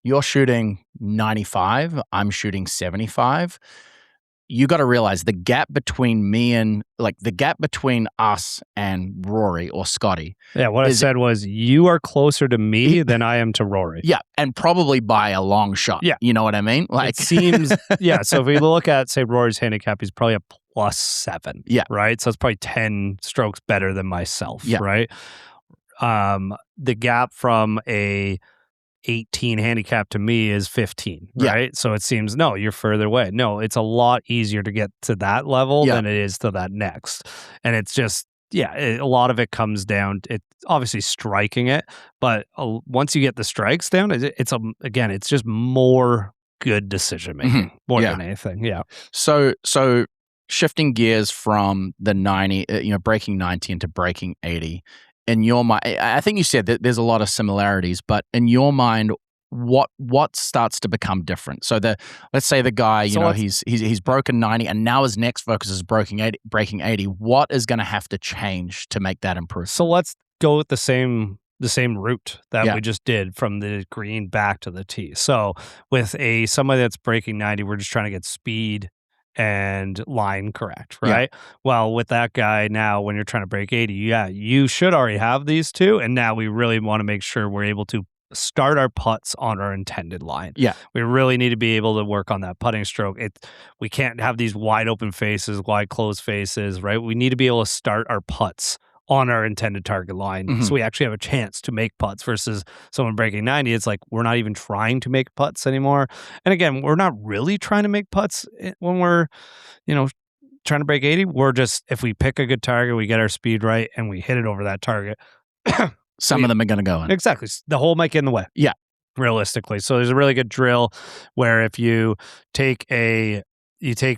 you're shooting 95, I'm shooting 75. You got to realize the gap between us and Rory or Scotty. Yeah, what I said was you are closer to me than I am to Rory. Yeah, and probably by a long shot. Yeah. You know what I mean? It seems, so if we look at, say, Rory's handicap, he's probably a +7. Yeah. Right? So it's probably 10 strokes better than myself. Yeah. Right? The gap from a 18 handicap to me is 15, right? Yeah. So it seems, no, you're further away. No, it's a lot easier to get to that level than it is to that next. And it's just, a lot of it comes down, it's obviously striking it, but once you get the strikes down, it's just more good decision making more than anything. Yeah. So shifting gears from the 90, breaking 90 into breaking 80. In your mind, I think you said that there's a lot of similarities, but in your mind, what starts to become different? So let's say the guy, he's broken 90, and now his next focus is breaking 80. What is going to have to change to make that improve? So let's go with the same route that we just did from the green back to the tee. So with somebody that's breaking 90, we're just trying to get speed and line correct, right? Yeah. Well, with that guy now, when you're trying to break 80, you should already have these two, and now we really want to make sure we're able to start our putts on our intended line. Yeah. We really need to be able to work on that putting stroke. We can't have these wide open faces, wide closed faces, right? We need to be able to start our putts on our intended target line. So we actually have a chance to make putts versus someone breaking 90. It's like we're not even trying to make putts anymore. And again, we're not really trying to make putts when we're, trying to break 80. We're just, if we pick a good target, we get our speed right and we hit it over that target. Some of them are going to go in. Exactly. The hole might get in the way. Yeah. Realistically. So there's a really good drill where if you take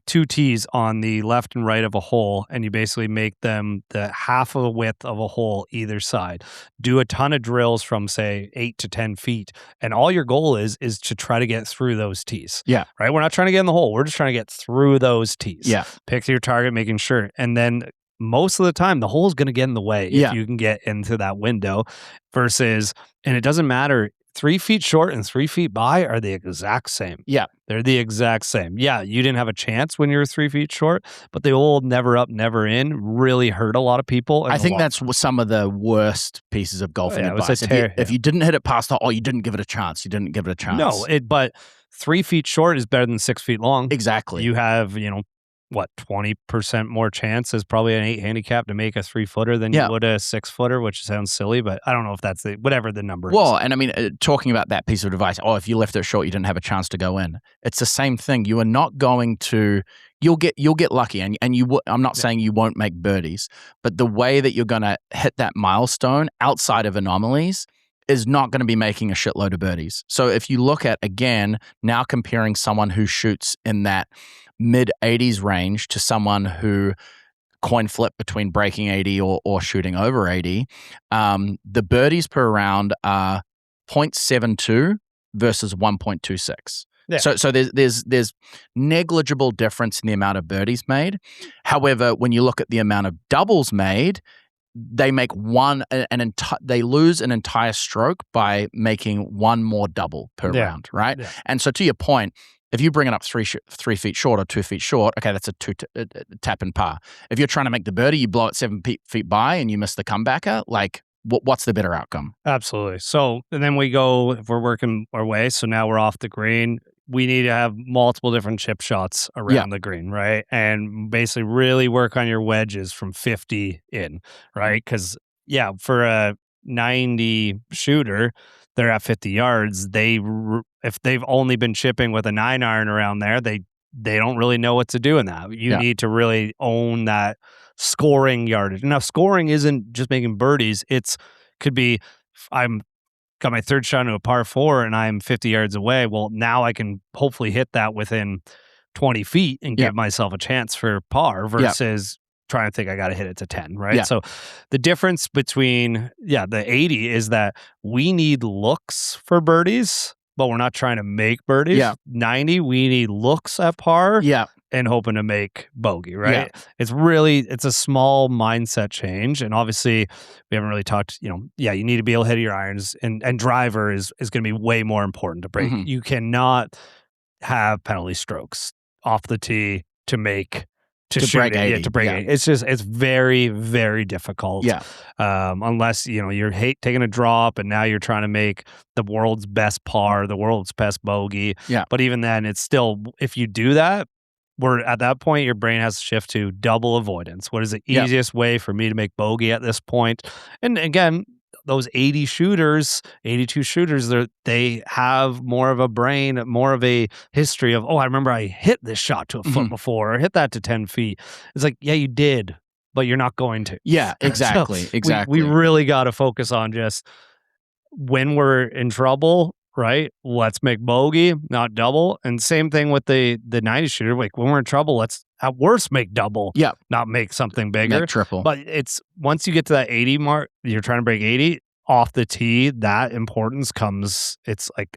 two tees on the left and right of a hole, and you basically make them the half of the width of a hole either side. Do a ton of drills from, say, 8 to 10 feet, and all your goal is to try to get through those tees. Yeah. Right? We're not trying to get in the hole. We're just trying to get through those tees. Yeah. Pick your target, making sure. And then most of the time, the hole is going to get in the way if you can get into that window versus, and it doesn't matter, 3 feet short and 3 feet by are the exact same. Yeah. They're the exact same. Yeah, you didn't have a chance when you were 3 feet short, but the old never up, never in really hurt a lot of people. I think that's some of the worst pieces of golfing advice. If you didn't hit it past the hole, you didn't give it a chance. You didn't give it a chance. No, but 3 feet short is better than 6 feet long. Exactly. You have, 20% more chance as probably an 8 handicap to make a 3-footer than you would a 6-footer, which sounds silly, but I don't know if that's whatever the number is. Well, and I mean, talking about that piece of advice, if you left it short, you didn't have a chance to go in. It's the same thing. You are not going to, you'll get lucky, and I'm not saying you won't make birdies, but the way that you're going to hit that milestone outside of anomalies is not going to be making a shitload of birdies. So if you look at, again, now comparing someone who shoots in that mid-80s range to someone who coin flip between breaking 80 or shooting over 80, the birdies per round are 0.72 versus 1.26. Yeah. So there's negligible difference in the amount of birdies made. However, when you look at the amount of doubles made, they make they lose an entire stroke by making one more double per round, right? Yeah. And so to your point, if you bring it up 3 feet short or 2 feet short, okay, that's a tap and par. If you're trying to make the birdie, you blow it 7 feet by and you miss the comebacker, like what's the better outcome? Absolutely. So, and then we go, if we're working our way, so now we're off the green, we need to have multiple different chip shots around the green, right? And basically really work on your wedges from 50 in, right? Because, for a 90 shooter, they're at 50 yards. If they've only been chipping with a 9-iron around there, they don't really know what to do in that. You need to really own that scoring yardage. Now, scoring isn't just making birdies. Could be, I'm got my third shot into a par 4 and I'm 50 yards away. Well, now I can hopefully hit that within 20 feet and give myself a chance for par versus trying to think I got to hit it to 10, right? Yeah. So the difference between, the 80 is that we need looks for birdies, but we're not trying to make birdies. Yeah. 90, we need looks at par. Yeah. and hoping to make bogey, right? It's a small mindset change. And obviously we haven't really talked, you need to be able to hit your irons, and driver is going to be way more important to break. You cannot have penalty strokes off the tee to break 80. To break 80. It's very, very difficult. Unless, you're taking a drop and now you're trying to make the world's best par, the world's best bogey. But even then, it's still, if you do that, at that point, your brain has to shift to double avoidance. What is the easiest way for me to make bogey at this point? And again, those 82 shooters, they have more of a brain, more of a history of, I remember I hit this shot to a foot before, or hit that to 10 feet. It's like, yeah, you did, but you're not going to. Yeah, exactly. So exactly. We really got to focus on just when we're in trouble, right? Let's make bogey, not double. And same thing with the 90 shooter. Like when we're in trouble, let's at worst make double, not make something bigger. Make triple. But it's once you get to that 80 mark, you're trying to break 80 off the tee, that importance comes, it's like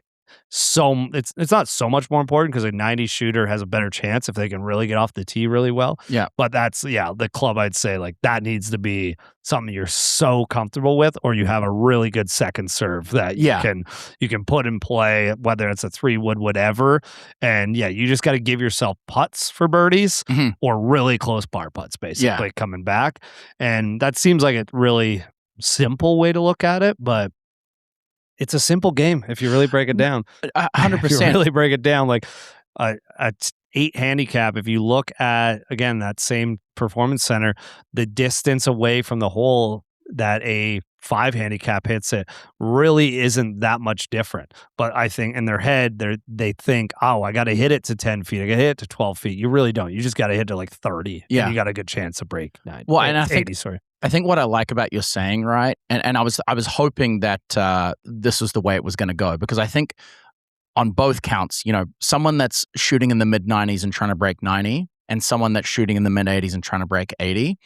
it's not so much more important because a 90 shooter has a better chance if they can really get off the tee really well. But that's the club, I'd say, like that needs to be something you're so comfortable with, or you have a really good second serve that you can put in play, whether it's a 3-wood, whatever. And you just got to give yourself putts for birdies or really close par putts, basically coming back. And that seems like a really simple way to look at it, but it's a simple game if you really break it down. 100%. If you really break it down, like at 8 handicap, if you look at, again, that same performance center, the distance away from the hole that a 5 handicap hits it really isn't that much different. But I think in their head, they think, I got to hit it to 10 feet. I got to hit it to 12 feet. You really don't. You just got to hit to like 30. Yeah. And you got a good chance to break 9. Well, and I 80, think, sorry. I think what I like about your saying, right, and I was hoping that this was the way it was going to go, because I think on both counts, someone that's shooting in the mid-90s and trying to break 90, and someone that's shooting in the mid-80s and trying to break 80,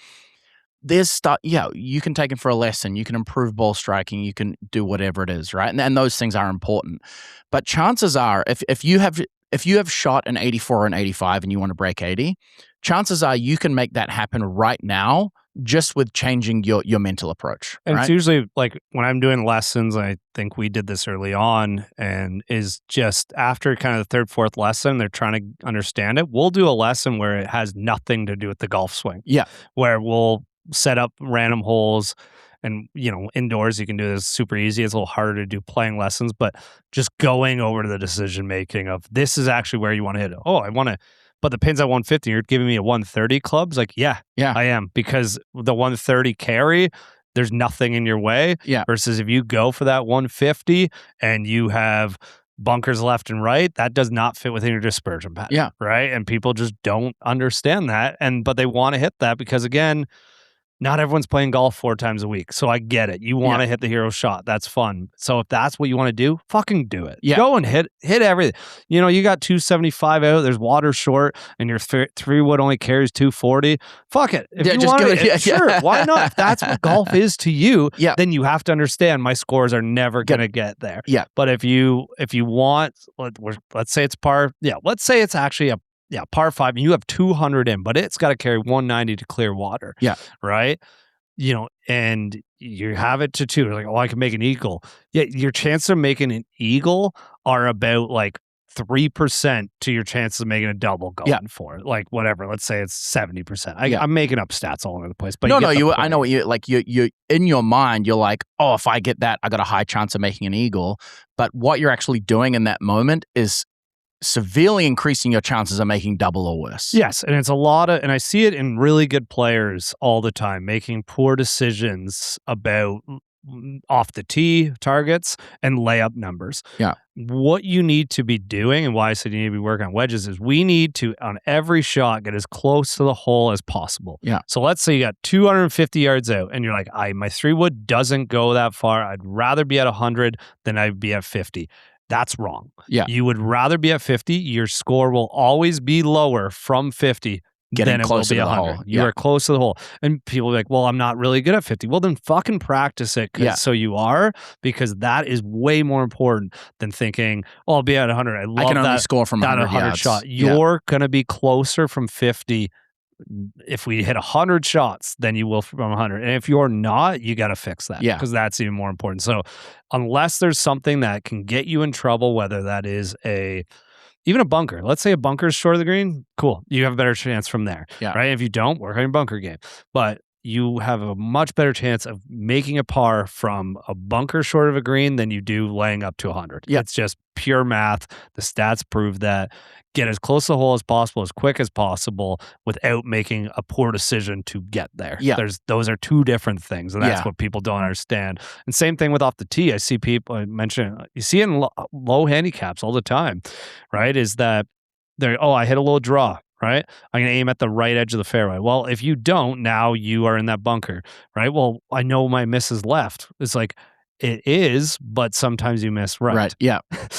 there's stuff, you can take it for a lesson, you can improve ball striking, you can do whatever it is, right? And those things are important. But chances are, if you have shot an 84 or an 85 and you want to break 80, chances are you can make that happen right now, just with changing your mental approach. And right? It's usually like when I'm doing lessons, I think we did this early on, and is just after kind of the 3rd, 4th lesson, they're trying to understand it. We'll do a lesson where it has nothing to do with the golf swing. Where we'll set up random holes, and indoors you can do this super easy. It's a little harder to do playing lessons, but just going over to the decision making of this is actually where you want to hit it. I want to, but the pin's at 150. You're giving me a 130 clubs. Like, yeah, I am, because the 130 carry, there's nothing in your way. Versus if you go for that 150 and you have bunkers left and right, that does not fit within your dispersion pattern. Right. And people just don't understand that. But they want to hit that because, again, not everyone's playing golf 4 times a week. So I get it. You want to hit the hero shot. That's fun. So if that's what you want to do, fucking do it. Go and hit everything. You got 275 out, there's water short, and your 3-wood only carries 240. Fuck it. If you want it, sure. Why not? If that's what golf is to you, then you have to understand my scores are never going to get there. But if you want, let's say it's par. Let's say it's actually a par 5, and you have 200 in, but it's got to carry 190 to clear water. Right. And you have it to 2. Like, I can make an eagle. Your chances of making an eagle are about like 3% to your chances of making a double going for it. Like, whatever. Let's say it's 70%. I'm making up stats all over the place. But I know what you like. You in your mind, you're like, if I get that, I got a high chance of making an eagle. But what you're actually doing in that moment is severely increasing your chances of making double or worse. Yes, and it's a lot of, and I see it in really good players all the time, making poor decisions about off the tee targets and layup numbers. What you need to be doing, and why I said you need to be working on wedges, is we need to, on every shot, get as close to the hole as possible. So let's say you got 250 yards out, and you're like, my 3-wood doesn't go that far. I'd rather be at 100 than I'd be at 50. That's wrong. You would rather be at 50. Your score will always be lower from 50 getting then it closer will be to the 100. hole. You are close to the hole. And people are like, well, I'm not really good at 50. Well, then fucking practice it so you are, because that is way more important than thinking, oh, I'll be at 100. I love I can only that, score from 100 yards. shot. You're going to be closer from 50 if we hit 100 shots than you will from 100. And if you're not, you got to fix that, because that's even more important. So unless there's something that can get you in trouble, whether that is even a bunker. Let's say a bunker is short of the green. Cool. You have a better chance from there. Right? If you don't, work on your bunker game. But you have a much better chance of making a par from a bunker short of a green than you do laying up to 100. It's just pure math. The stats prove that. Get as close to the hole as possible, as quick as possible, without making a poor decision to get there. Those are two different things, and that's what people don't understand. And same thing with off the tee. I see people, I mentioned, you see in low handicaps all the time, right? Is that I hit a little draw, right? I'm going to aim at the right edge of the fairway. Well, if you don't, now you are in that bunker, right? Well, I know my miss is left. It's like, it is, but sometimes you miss right.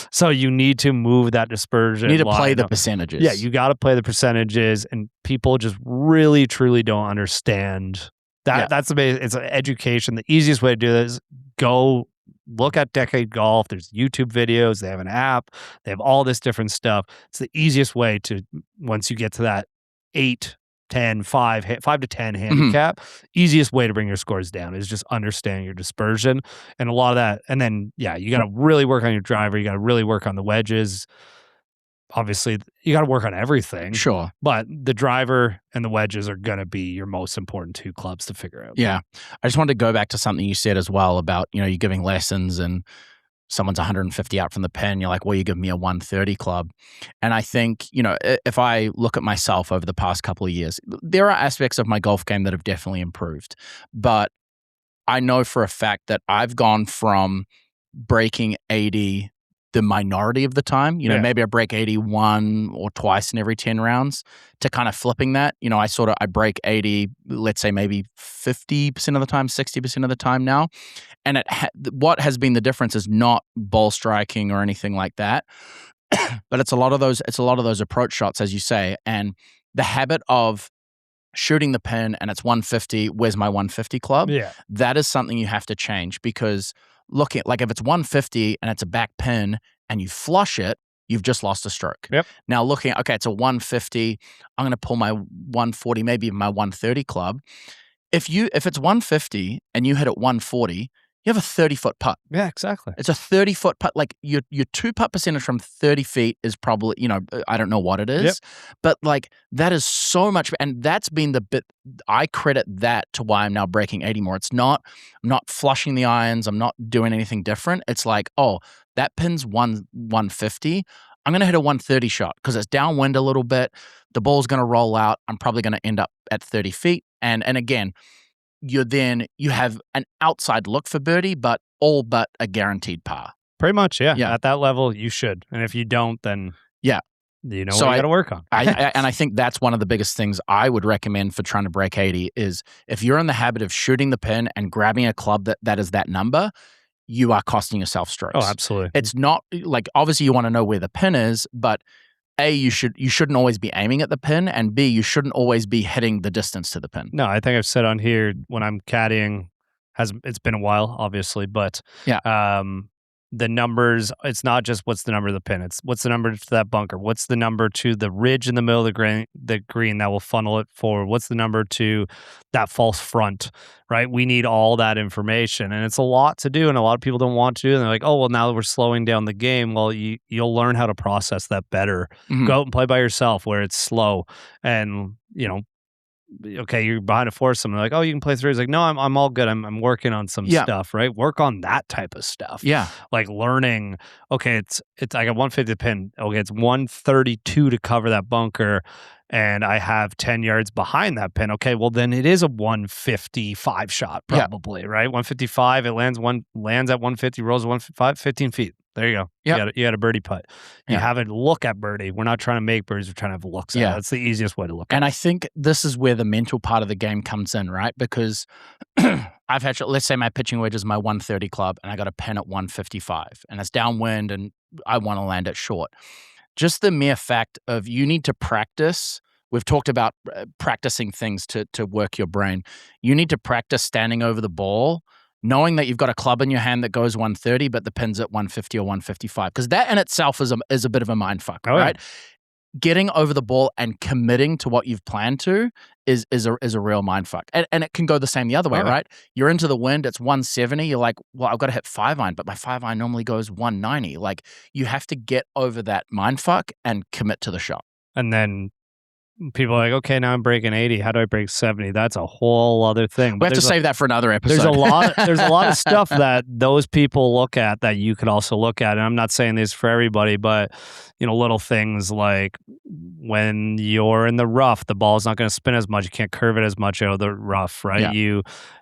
So you need to move that dispersion. You need to play the percentages. Yeah, you got to play the percentages, and people just really, truly don't understand that. That's the base. It's an education. The easiest way to do this is go look at Decade Golf. There's YouTube videos. They have an app. They have all this different stuff. It's the easiest way to, once you get to that 8, 10, 5 to 10 handicap, easiest way to bring your scores down is just understanding your dispersion. And a lot of that, and then, you got to really work on your driver. You got to really work on the wedges. Obviously, you got to work on everything. Sure. But the driver and the wedges are going to be your most important two clubs to figure out. Yeah. I just wanted to go back to something you said as well about, you're giving lessons and someone's 150 out from the pin, you're like, well, you give me a 130 club. And I think, if I look at myself over the past couple of years, there are aspects of my golf game that have definitely improved. But I know for a fact that I've gone from breaking 80 the minority of the time, maybe I break 81 or twice in every 10 rounds, to kind of flipping that. I break 80, let's say maybe 50% of the time, 60% of the time now. And what has been the difference is not ball striking or anything like that, but it's a lot of those approach shots, as you say, and the habit of shooting the pin and it's 150, where's my 150 club? That is something you have to change, because look at, like, if it's 150 and it's a back pin and you flush it, you've just lost a stroke. Now looking at, okay, it's a 150, I'm going to pull my 140, maybe even my 130 club. If it's 150 and you hit it 140, you have a 30-foot putt. Yeah, exactly. It's a 30-foot putt. Like, your two-putt percentage from 30 feet is probably, I don't know what it is, but like, that is so much. And that's been the bit, I credit that to why I'm now breaking 80 more. I'm not flushing the irons. I'm not doing anything different. It's like, oh, that pin's 150. I'm going to hit a 130 shot because it's downwind a little bit. The ball's going to roll out. I'm probably going to end up at 30 feet. And again, you have an outside look for birdie, but all but a guaranteed par. Pretty much, yeah. At that level, you should. And if you don't, then what you got to work on. And I think that's one of the biggest things I would recommend for trying to break 80 is if you're in the habit of shooting the pin and grabbing a club that is that number, you are costing yourself strokes. Oh, absolutely. It's not like, obviously you want to know where the pin is, but A, you shouldn't always be aiming at the pin, and B, you shouldn't always be hitting the distance to the pin. No, I think I've said on here when I'm caddying, it's been a while, obviously, but the numbers, it's not just what's the number of the pin, it's what's the number to that bunker, what's the number to the ridge in the middle of the green that will funnel it forward, what's the number to that false front, right? We need all that information, and it's a lot to do, and a lot of people don't want to do, and they're like, oh, well, now that we're slowing down the game, well, you'll learn how to process that better. Go out and play by yourself where it's slow, and okay, you're behind a foursome. They're like, oh, you can play threes. Like, no, I'm all good. I'm working on some stuff, right? Work on that type of stuff. Yeah. Like learning, okay, it's I got 150 pin. Okay, it's 132 to cover that bunker, and I have 10 yards behind that pin. Okay, well then it is a 155 shot probably, right? 155, it lands at 150, rolls 155, 15 feet. There you go. You got a birdie putt. You have a look at birdie. We're not trying to make birdies. We're trying to have looks at it. That's the easiest way to look at it. And I think this is where the mental part of the game comes in, right? Because I've had, let's say my pitching wedge is my 130 club and I got a pin at 155 and it's downwind and I want to land it short. Just the mere fact of you need to practice we've talked about practicing things to work your brain. You need to practice standing over the ball, knowing that you've got a club in your hand that goes 130, but the pin's at 150 or 155, because that in itself is a bit of a mind fuck, right? Getting over the ball and committing to what you've planned to is a real mind fuck. And it can go the same the other way, right? You're into the wind, it's 170, you're like, well, I've got to hit 5-iron, but my 5-iron normally goes 190. Like, you have to get over that mind fuck and commit to the shot. And then people are like, okay, now I'm breaking 80. How do I break 70? That's a whole other thing. We have to save that for another episode. There's a lot of stuff that those people look at that you could also look at. And I'm not saying this for everybody, but little things like when you're in the rough, the ball's not going to spin as much. You can't curve it as much out of the rough, right? Yeah.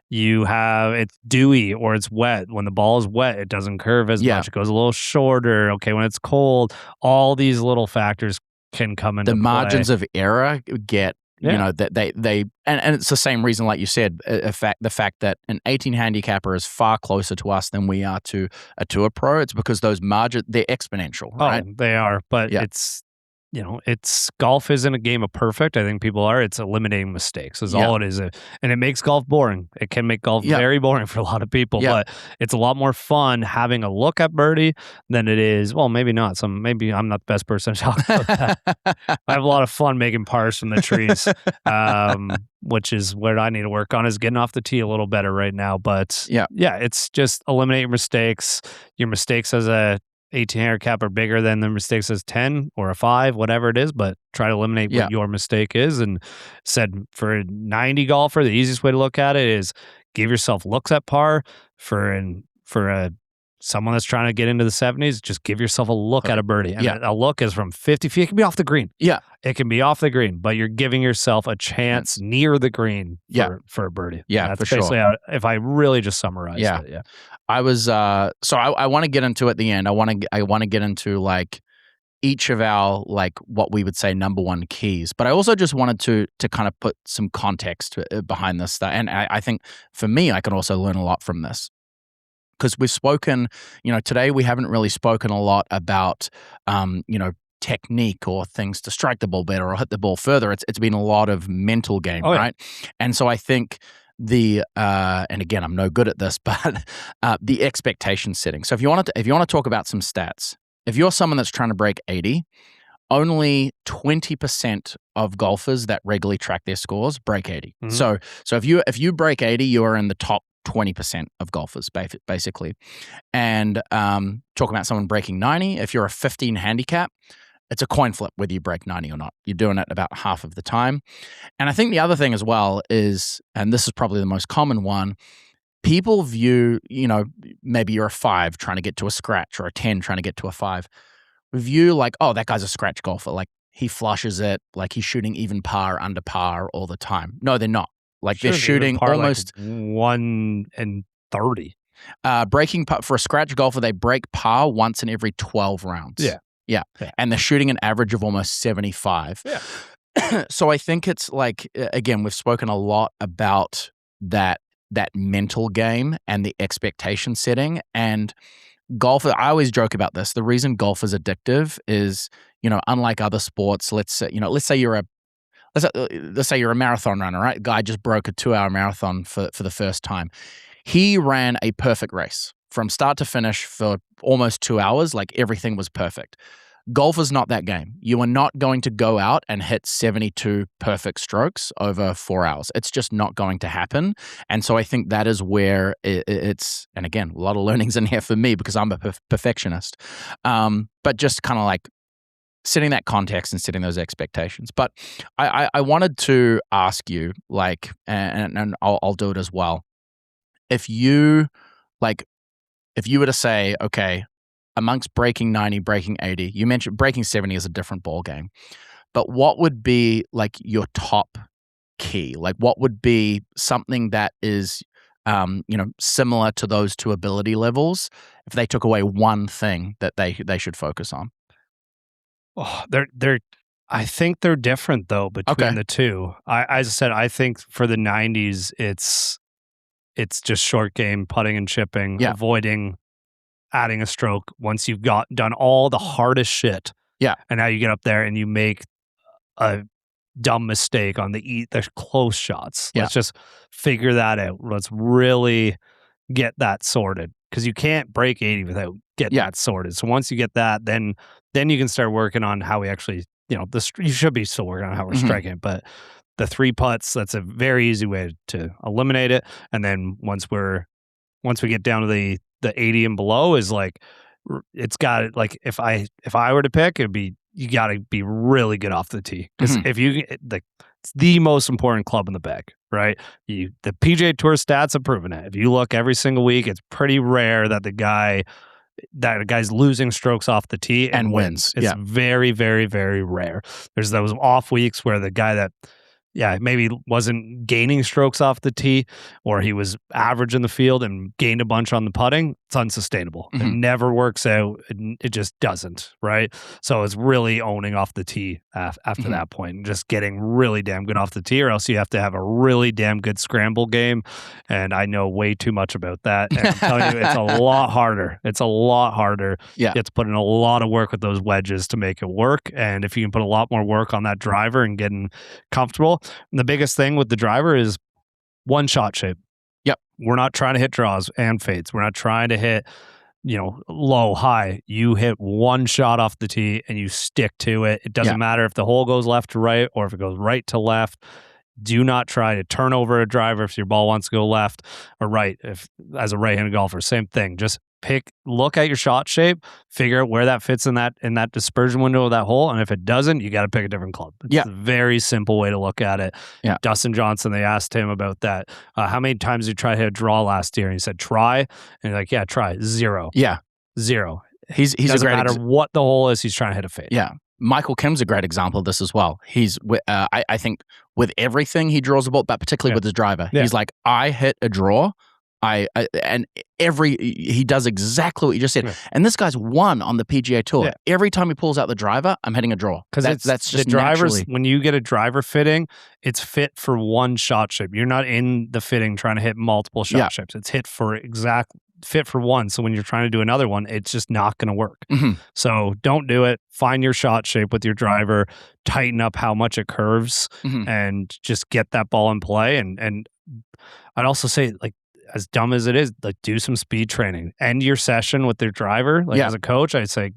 You have it's dewy or it's wet. When the ball is wet, it doesn't curve as much. It goes a little shorter. Okay, when it's cold, all these little factors can come into the play. Margins of error get that they and it's the same reason, like you said, the fact that an 18 handicapper is far closer to us than we are to a tour pro. It's because those margins, they're exponential, right? They are, but it's golf isn't a game of perfect. I think people are. It's eliminating mistakes is all it is. And it makes golf boring. It can make golf very boring for a lot of people, but it's a lot more fun having a look at birdie than it is, well, maybe not. Maybe I'm not the best person to talk about that. I have a lot of fun making pars from the trees, which is what I need to work on, is getting off the tee a little better right now. But it's just eliminate your mistakes. Your mistakes as a 18 handicap are bigger than the mistakes as 10 or a 5, whatever it is, but try to eliminate what your mistake is. And said for a 90 golfer, the easiest way to look at it is give yourself looks at par. For someone that's trying to get into the 70s, just give yourself a look at a birdie. And a look is from 50 feet. It can be off the green. Yeah. It can be off the green, but you're giving yourself a chance near the green for a birdie. Yeah, that's for basically sure. If I really just summarize it. Yeah. I was I want to get into at the end. I want to get into like each of our, like, what we would say number one keys. But I also just wanted to kind of put some context behind this stuff. And I think for me, I can also learn a lot from this. Because we've spoken, today we haven't really spoken a lot about, technique or things to strike the ball better or hit the ball further. It's been a lot of mental game, right? And so I think and again, I'm no good at this, but the expectation setting. So if you want to talk about some stats, if you're someone that's trying to break 80, only 20% of golfers that regularly track their scores break 80. Mm-hmm. So if you break 80, you are in the top 20% of golfers, basically. And talking about someone breaking 90, if you're a 15 handicap, it's a coin flip whether you break 90 or not. You're doing it about half of the time. And I think the other thing as well is, and this is probably the most common one, people view, maybe you're a 5 trying to get to a scratch or a 10 trying to get to a 5. View like, oh, that guy's a scratch golfer. Like, he flushes it, like he's shooting even par, under par all the time. No, they're not. Like, they're shooting almost like 1 in 30. Breaking par for a scratch golfer, they break par once in every 12 rounds. Yeah. And they're shooting an average of almost 75. Yeah. So I think it's like, again, we've spoken a lot about that mental game and the expectation setting. And golf, I always joke about this. The reason golf is addictive is, unlike other sports, let's say you're a marathon runner, right? Guy just broke a 2-hour marathon for the first time. He ran a perfect race from start to finish for almost 2 hours. Like, everything was perfect. Golf is not that game. You are not going to go out and hit 72 perfect strokes over 4 hours. It's just not going to happen. And so I think that is where it's, and again, a lot of learnings in here for me because I'm a perfectionist. But just kind of like setting that context and setting those expectations. But I wanted to ask you, like, and I'll do it as well. If you were to say, okay, amongst breaking 90, breaking 80, you mentioned breaking 70 is a different ball game, but what would be like your top key? Like, what would be something that is, similar to those two ability levels if they took away one thing that they should focus on? Oh, I think they're different though between the two. As I said, I think for the 90s, it's just short game, putting and chipping, avoiding adding a stroke once you've done all the hardest shit. Yeah. And now you get up there and you make a dumb mistake on the close shots. Yeah. Let's just figure that out. Let's really get that sorted, because you can't break 80 without getting that sorted. So once you get that, then you can start working on how we actually, you should be still working on how we're striking it, but the 3 putts, that's a very easy way to eliminate it. And then once we get down to the 80 and below, is like, it's got, like, if I were to pick, it'd be, you got to be really good off the tee, because if you, like, it's the most important club in the bag, right? The PGA Tour stats have proven it. If you look every single week, it's pretty rare that a guy's losing strokes off the tee and wins. It's very, very, very rare. There's those off weeks where the guy that, maybe wasn't gaining strokes off the tee, or he was average in the field and gained a bunch on the putting. It's unsustainable. It never works out. It just doesn't, right? So it's really owning off the tee after that point, and just getting really damn good off the tee, or else you have to have a really damn good scramble game. And I know way too much about that. And I'm telling you, it's a lot harder. It's a lot harder. Yeah. You have to put in a lot of work with those wedges to make it work. And if you can put a lot more work on that driver and getting comfortable, and the biggest thing with the driver is one shot shape. Yep. We're not trying to hit draws and fades. We're not trying to hit, low, high. You hit one shot off the tee and you stick to it. It doesn't matter if the hole goes left to right or if it goes right to left. Do not try to turn over a driver if your ball wants to go left or right. If as a right-handed golfer, same thing. Just look at your shot shape, figure out where that fits in that dispersion window of that hole, and if it doesn't, you got to pick a different club. It's a very simple way to look at it. Yeah. Dustin Johnson, they asked him about that. How many times did you try to hit a draw last year? And he said, try. And he's like, yeah, try. 0. Yeah. 0. He's doesn't a great matter what the hole is, he's trying to hit a fade. Yeah. Michael Kim's a great example of this as well. He's, I think, with everything he draws a ball, but particularly with his driver. Yeah. He's like, I hit a draw. He does exactly what you just said. Yeah. And this guy's won on the PGA Tour. Yeah. Every time he pulls out the driver, I'm hitting a draw. Because that's just the drivers. Naturally. When you get a driver fitting, it's fit for one shot shape. You're not in the fitting trying to hit multiple shot shapes. It's fit for one. So when you're trying to do another one, it's just not going to work. So don't do it. Find your shot shape with your driver, tighten up how much it curves, and just get that ball in play. And I'd also say, like, as dumb as it is, like, do some speed training. End your session with their driver. Like, as a coach, I'd say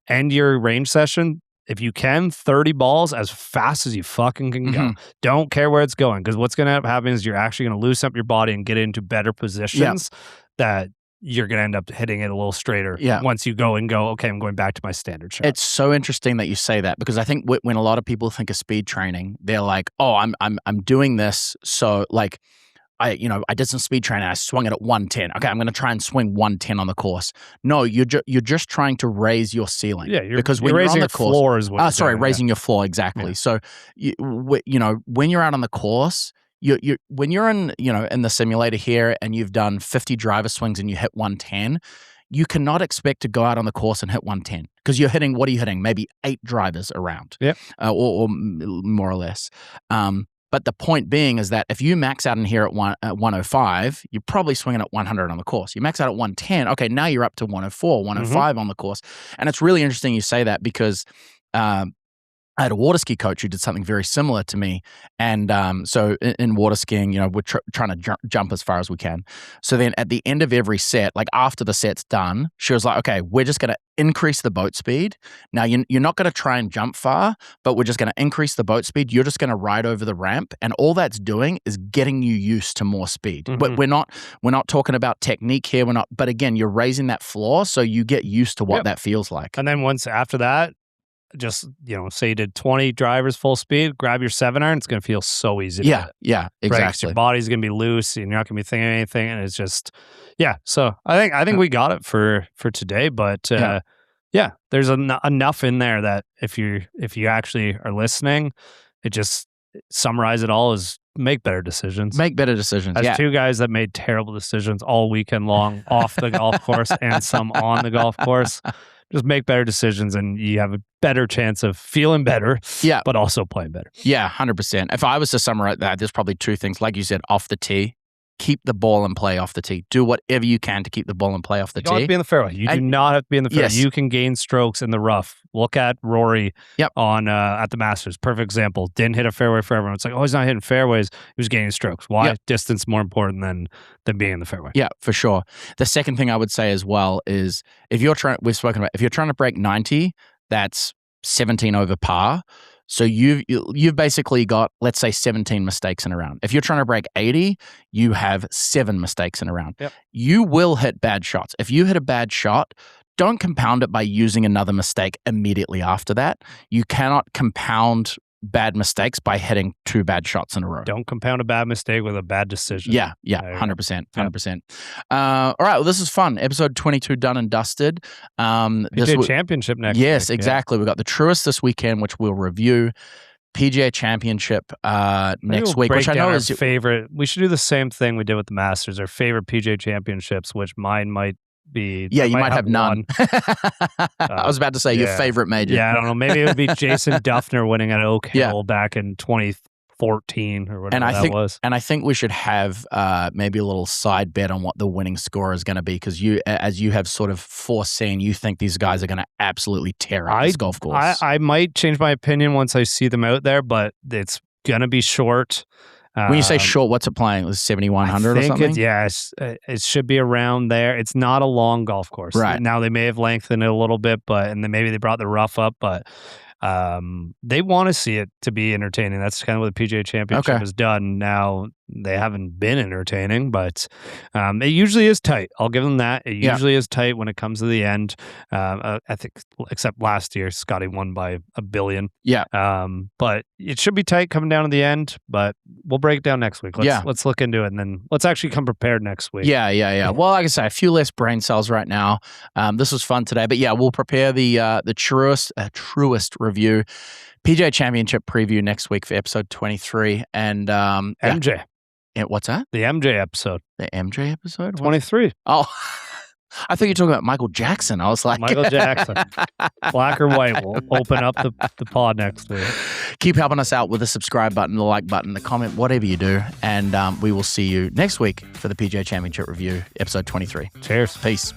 end your range session, if you can, 30 balls as fast as you fucking can go. Don't care where it's going, because what's going to end up happening is you're actually going to loosen up your body and get into better positions that you're going to end up hitting it a little straighter once you go, okay, I'm going back to my standard shot. It's so interesting that you say that, because I think when a lot of people think of speed training, they're like, oh, I'm doing this, so, like, I did some speed training. I swung it at 110. Okay, I'm going to try and swing 110 on the course. No, you're just trying to raise your ceiling. Yeah, because when you're you're raising on the course, floor is what. Raising your floor, exactly. Yeah. So, when you're out on the course, when you're in the simulator here and you've done 50 driver swings and you hit 110, you cannot expect to go out on the course and hit 110, because you're hitting. What are you hitting? Maybe 8 drivers around. Yeah, or more or less. But the point being is that if you max out in here at 105, you're probably swinging at 100 on the course. You max out at 110, okay, now you're up to 104, 105 on the course. And it's really interesting you say that, because I had a water ski coach who did something very similar to me. And so in water skiing, we're trying to jump as far as we can. So then at the end of every set, like after the set's done, she was like, okay, we're just going to increase the boat speed. Now, you're not going to try and jump far, but we're just going to increase the boat speed. You're just going to ride over the ramp. And all that's doing is getting you used to more speed. But we're not talking about technique here. But again, you're raising that floor so you get used to what that feels like. And then once after that, just, say you did 20 drivers full speed, grab your 7-iron. It's going to feel so easy. Yeah, exactly. Right? Your body's going to be loose and you're not going to be thinking anything. And it's just, So I think we got it for today. But there's enough in there that if you actually are listening, it just summarize it all as make better decisions. Make better decisions. As two guys that made terrible decisions all weekend long off the golf course and some on the golf course. Just make better decisions and you have a better chance of feeling better, but also playing better. Yeah, 100%. If I was to summarize that, there's probably 2 things. Like you said, off the tee, keep the ball in play off the tee. Do whatever you can to keep the ball in play off the You don't have tee. to be in the fairway. You do not have to be in the fairway. Yes. You can gain strokes in the rough. Look at Rory on at the Masters. Perfect example. Didn't hit a fairway for everyone. It's like, oh, he's not hitting fairways. He was gaining strokes. Why? Distance more important than being in the fairway. Yeah, for sure. The second thing I would say as well is if you're trying to break 90, that's 17 over par. So you've basically got, let's say, 17 mistakes in a round. If you're trying to break 80, you have 7 mistakes in a round. Yep. You will hit bad shots. If you hit a bad shot, don't compound it by using another mistake immediately after that. You cannot compound bad mistakes by hitting 2 bad shots in a row. Don't compound a bad mistake with a bad decision. Yeah, 100%. All right, well, this is fun. Episode 22 done and dusted. PGA Championship next week. Yes, exactly. We've got the Truist this weekend, which we'll review. PGA Championship next week, which I know is favorite. We should do the same thing we did with the Masters, our favorite PGA Championships, which mine might be. Yeah, you might have none. I was about to say your favorite major. Yeah, I don't know. Maybe it would be Jason Duffner winning at Oak Hill back in 2014 or whatever that was. And I think we should have maybe a little side bet on what the winning score is going to be, because as you have sort of foreseen, you think these guys are going to absolutely tear up this golf course. I might change my opinion once I see them out there, but it's going to be short. When you say short, what's it playing? It was 7,100 or something? It should be around there. It's not a long golf course. Right. Now, they may have lengthened it a little bit, and then maybe they brought the rough up, but they want to see it to be entertaining. That's kind of what the PGA Championship has done. Now, they haven't been entertaining, but it usually is tight. I'll give them that. It usually is tight when it comes to the end. I think, except last year, Scotty won by $1 billion. Yeah. But it should be tight coming down to the end, but we'll break it down next week. Let's look into it, and then let's actually come prepared next week. Yeah. Well, like I say, a few less brain cells right now. This was fun today, but we'll prepare the Truist review, PGA Championship preview next week for episode 23, and MJ. What's that? The MJ episode. The MJ episode? 23. Oh, I thought you were talking about Michael Jackson. I was like... Michael Jackson. Black or white. We'll open up the pod next week. Keep helping us out with the subscribe button, the like button, the comment, whatever you do. And we will see you next week for the PGA Championship review, episode 23. Cheers. Peace.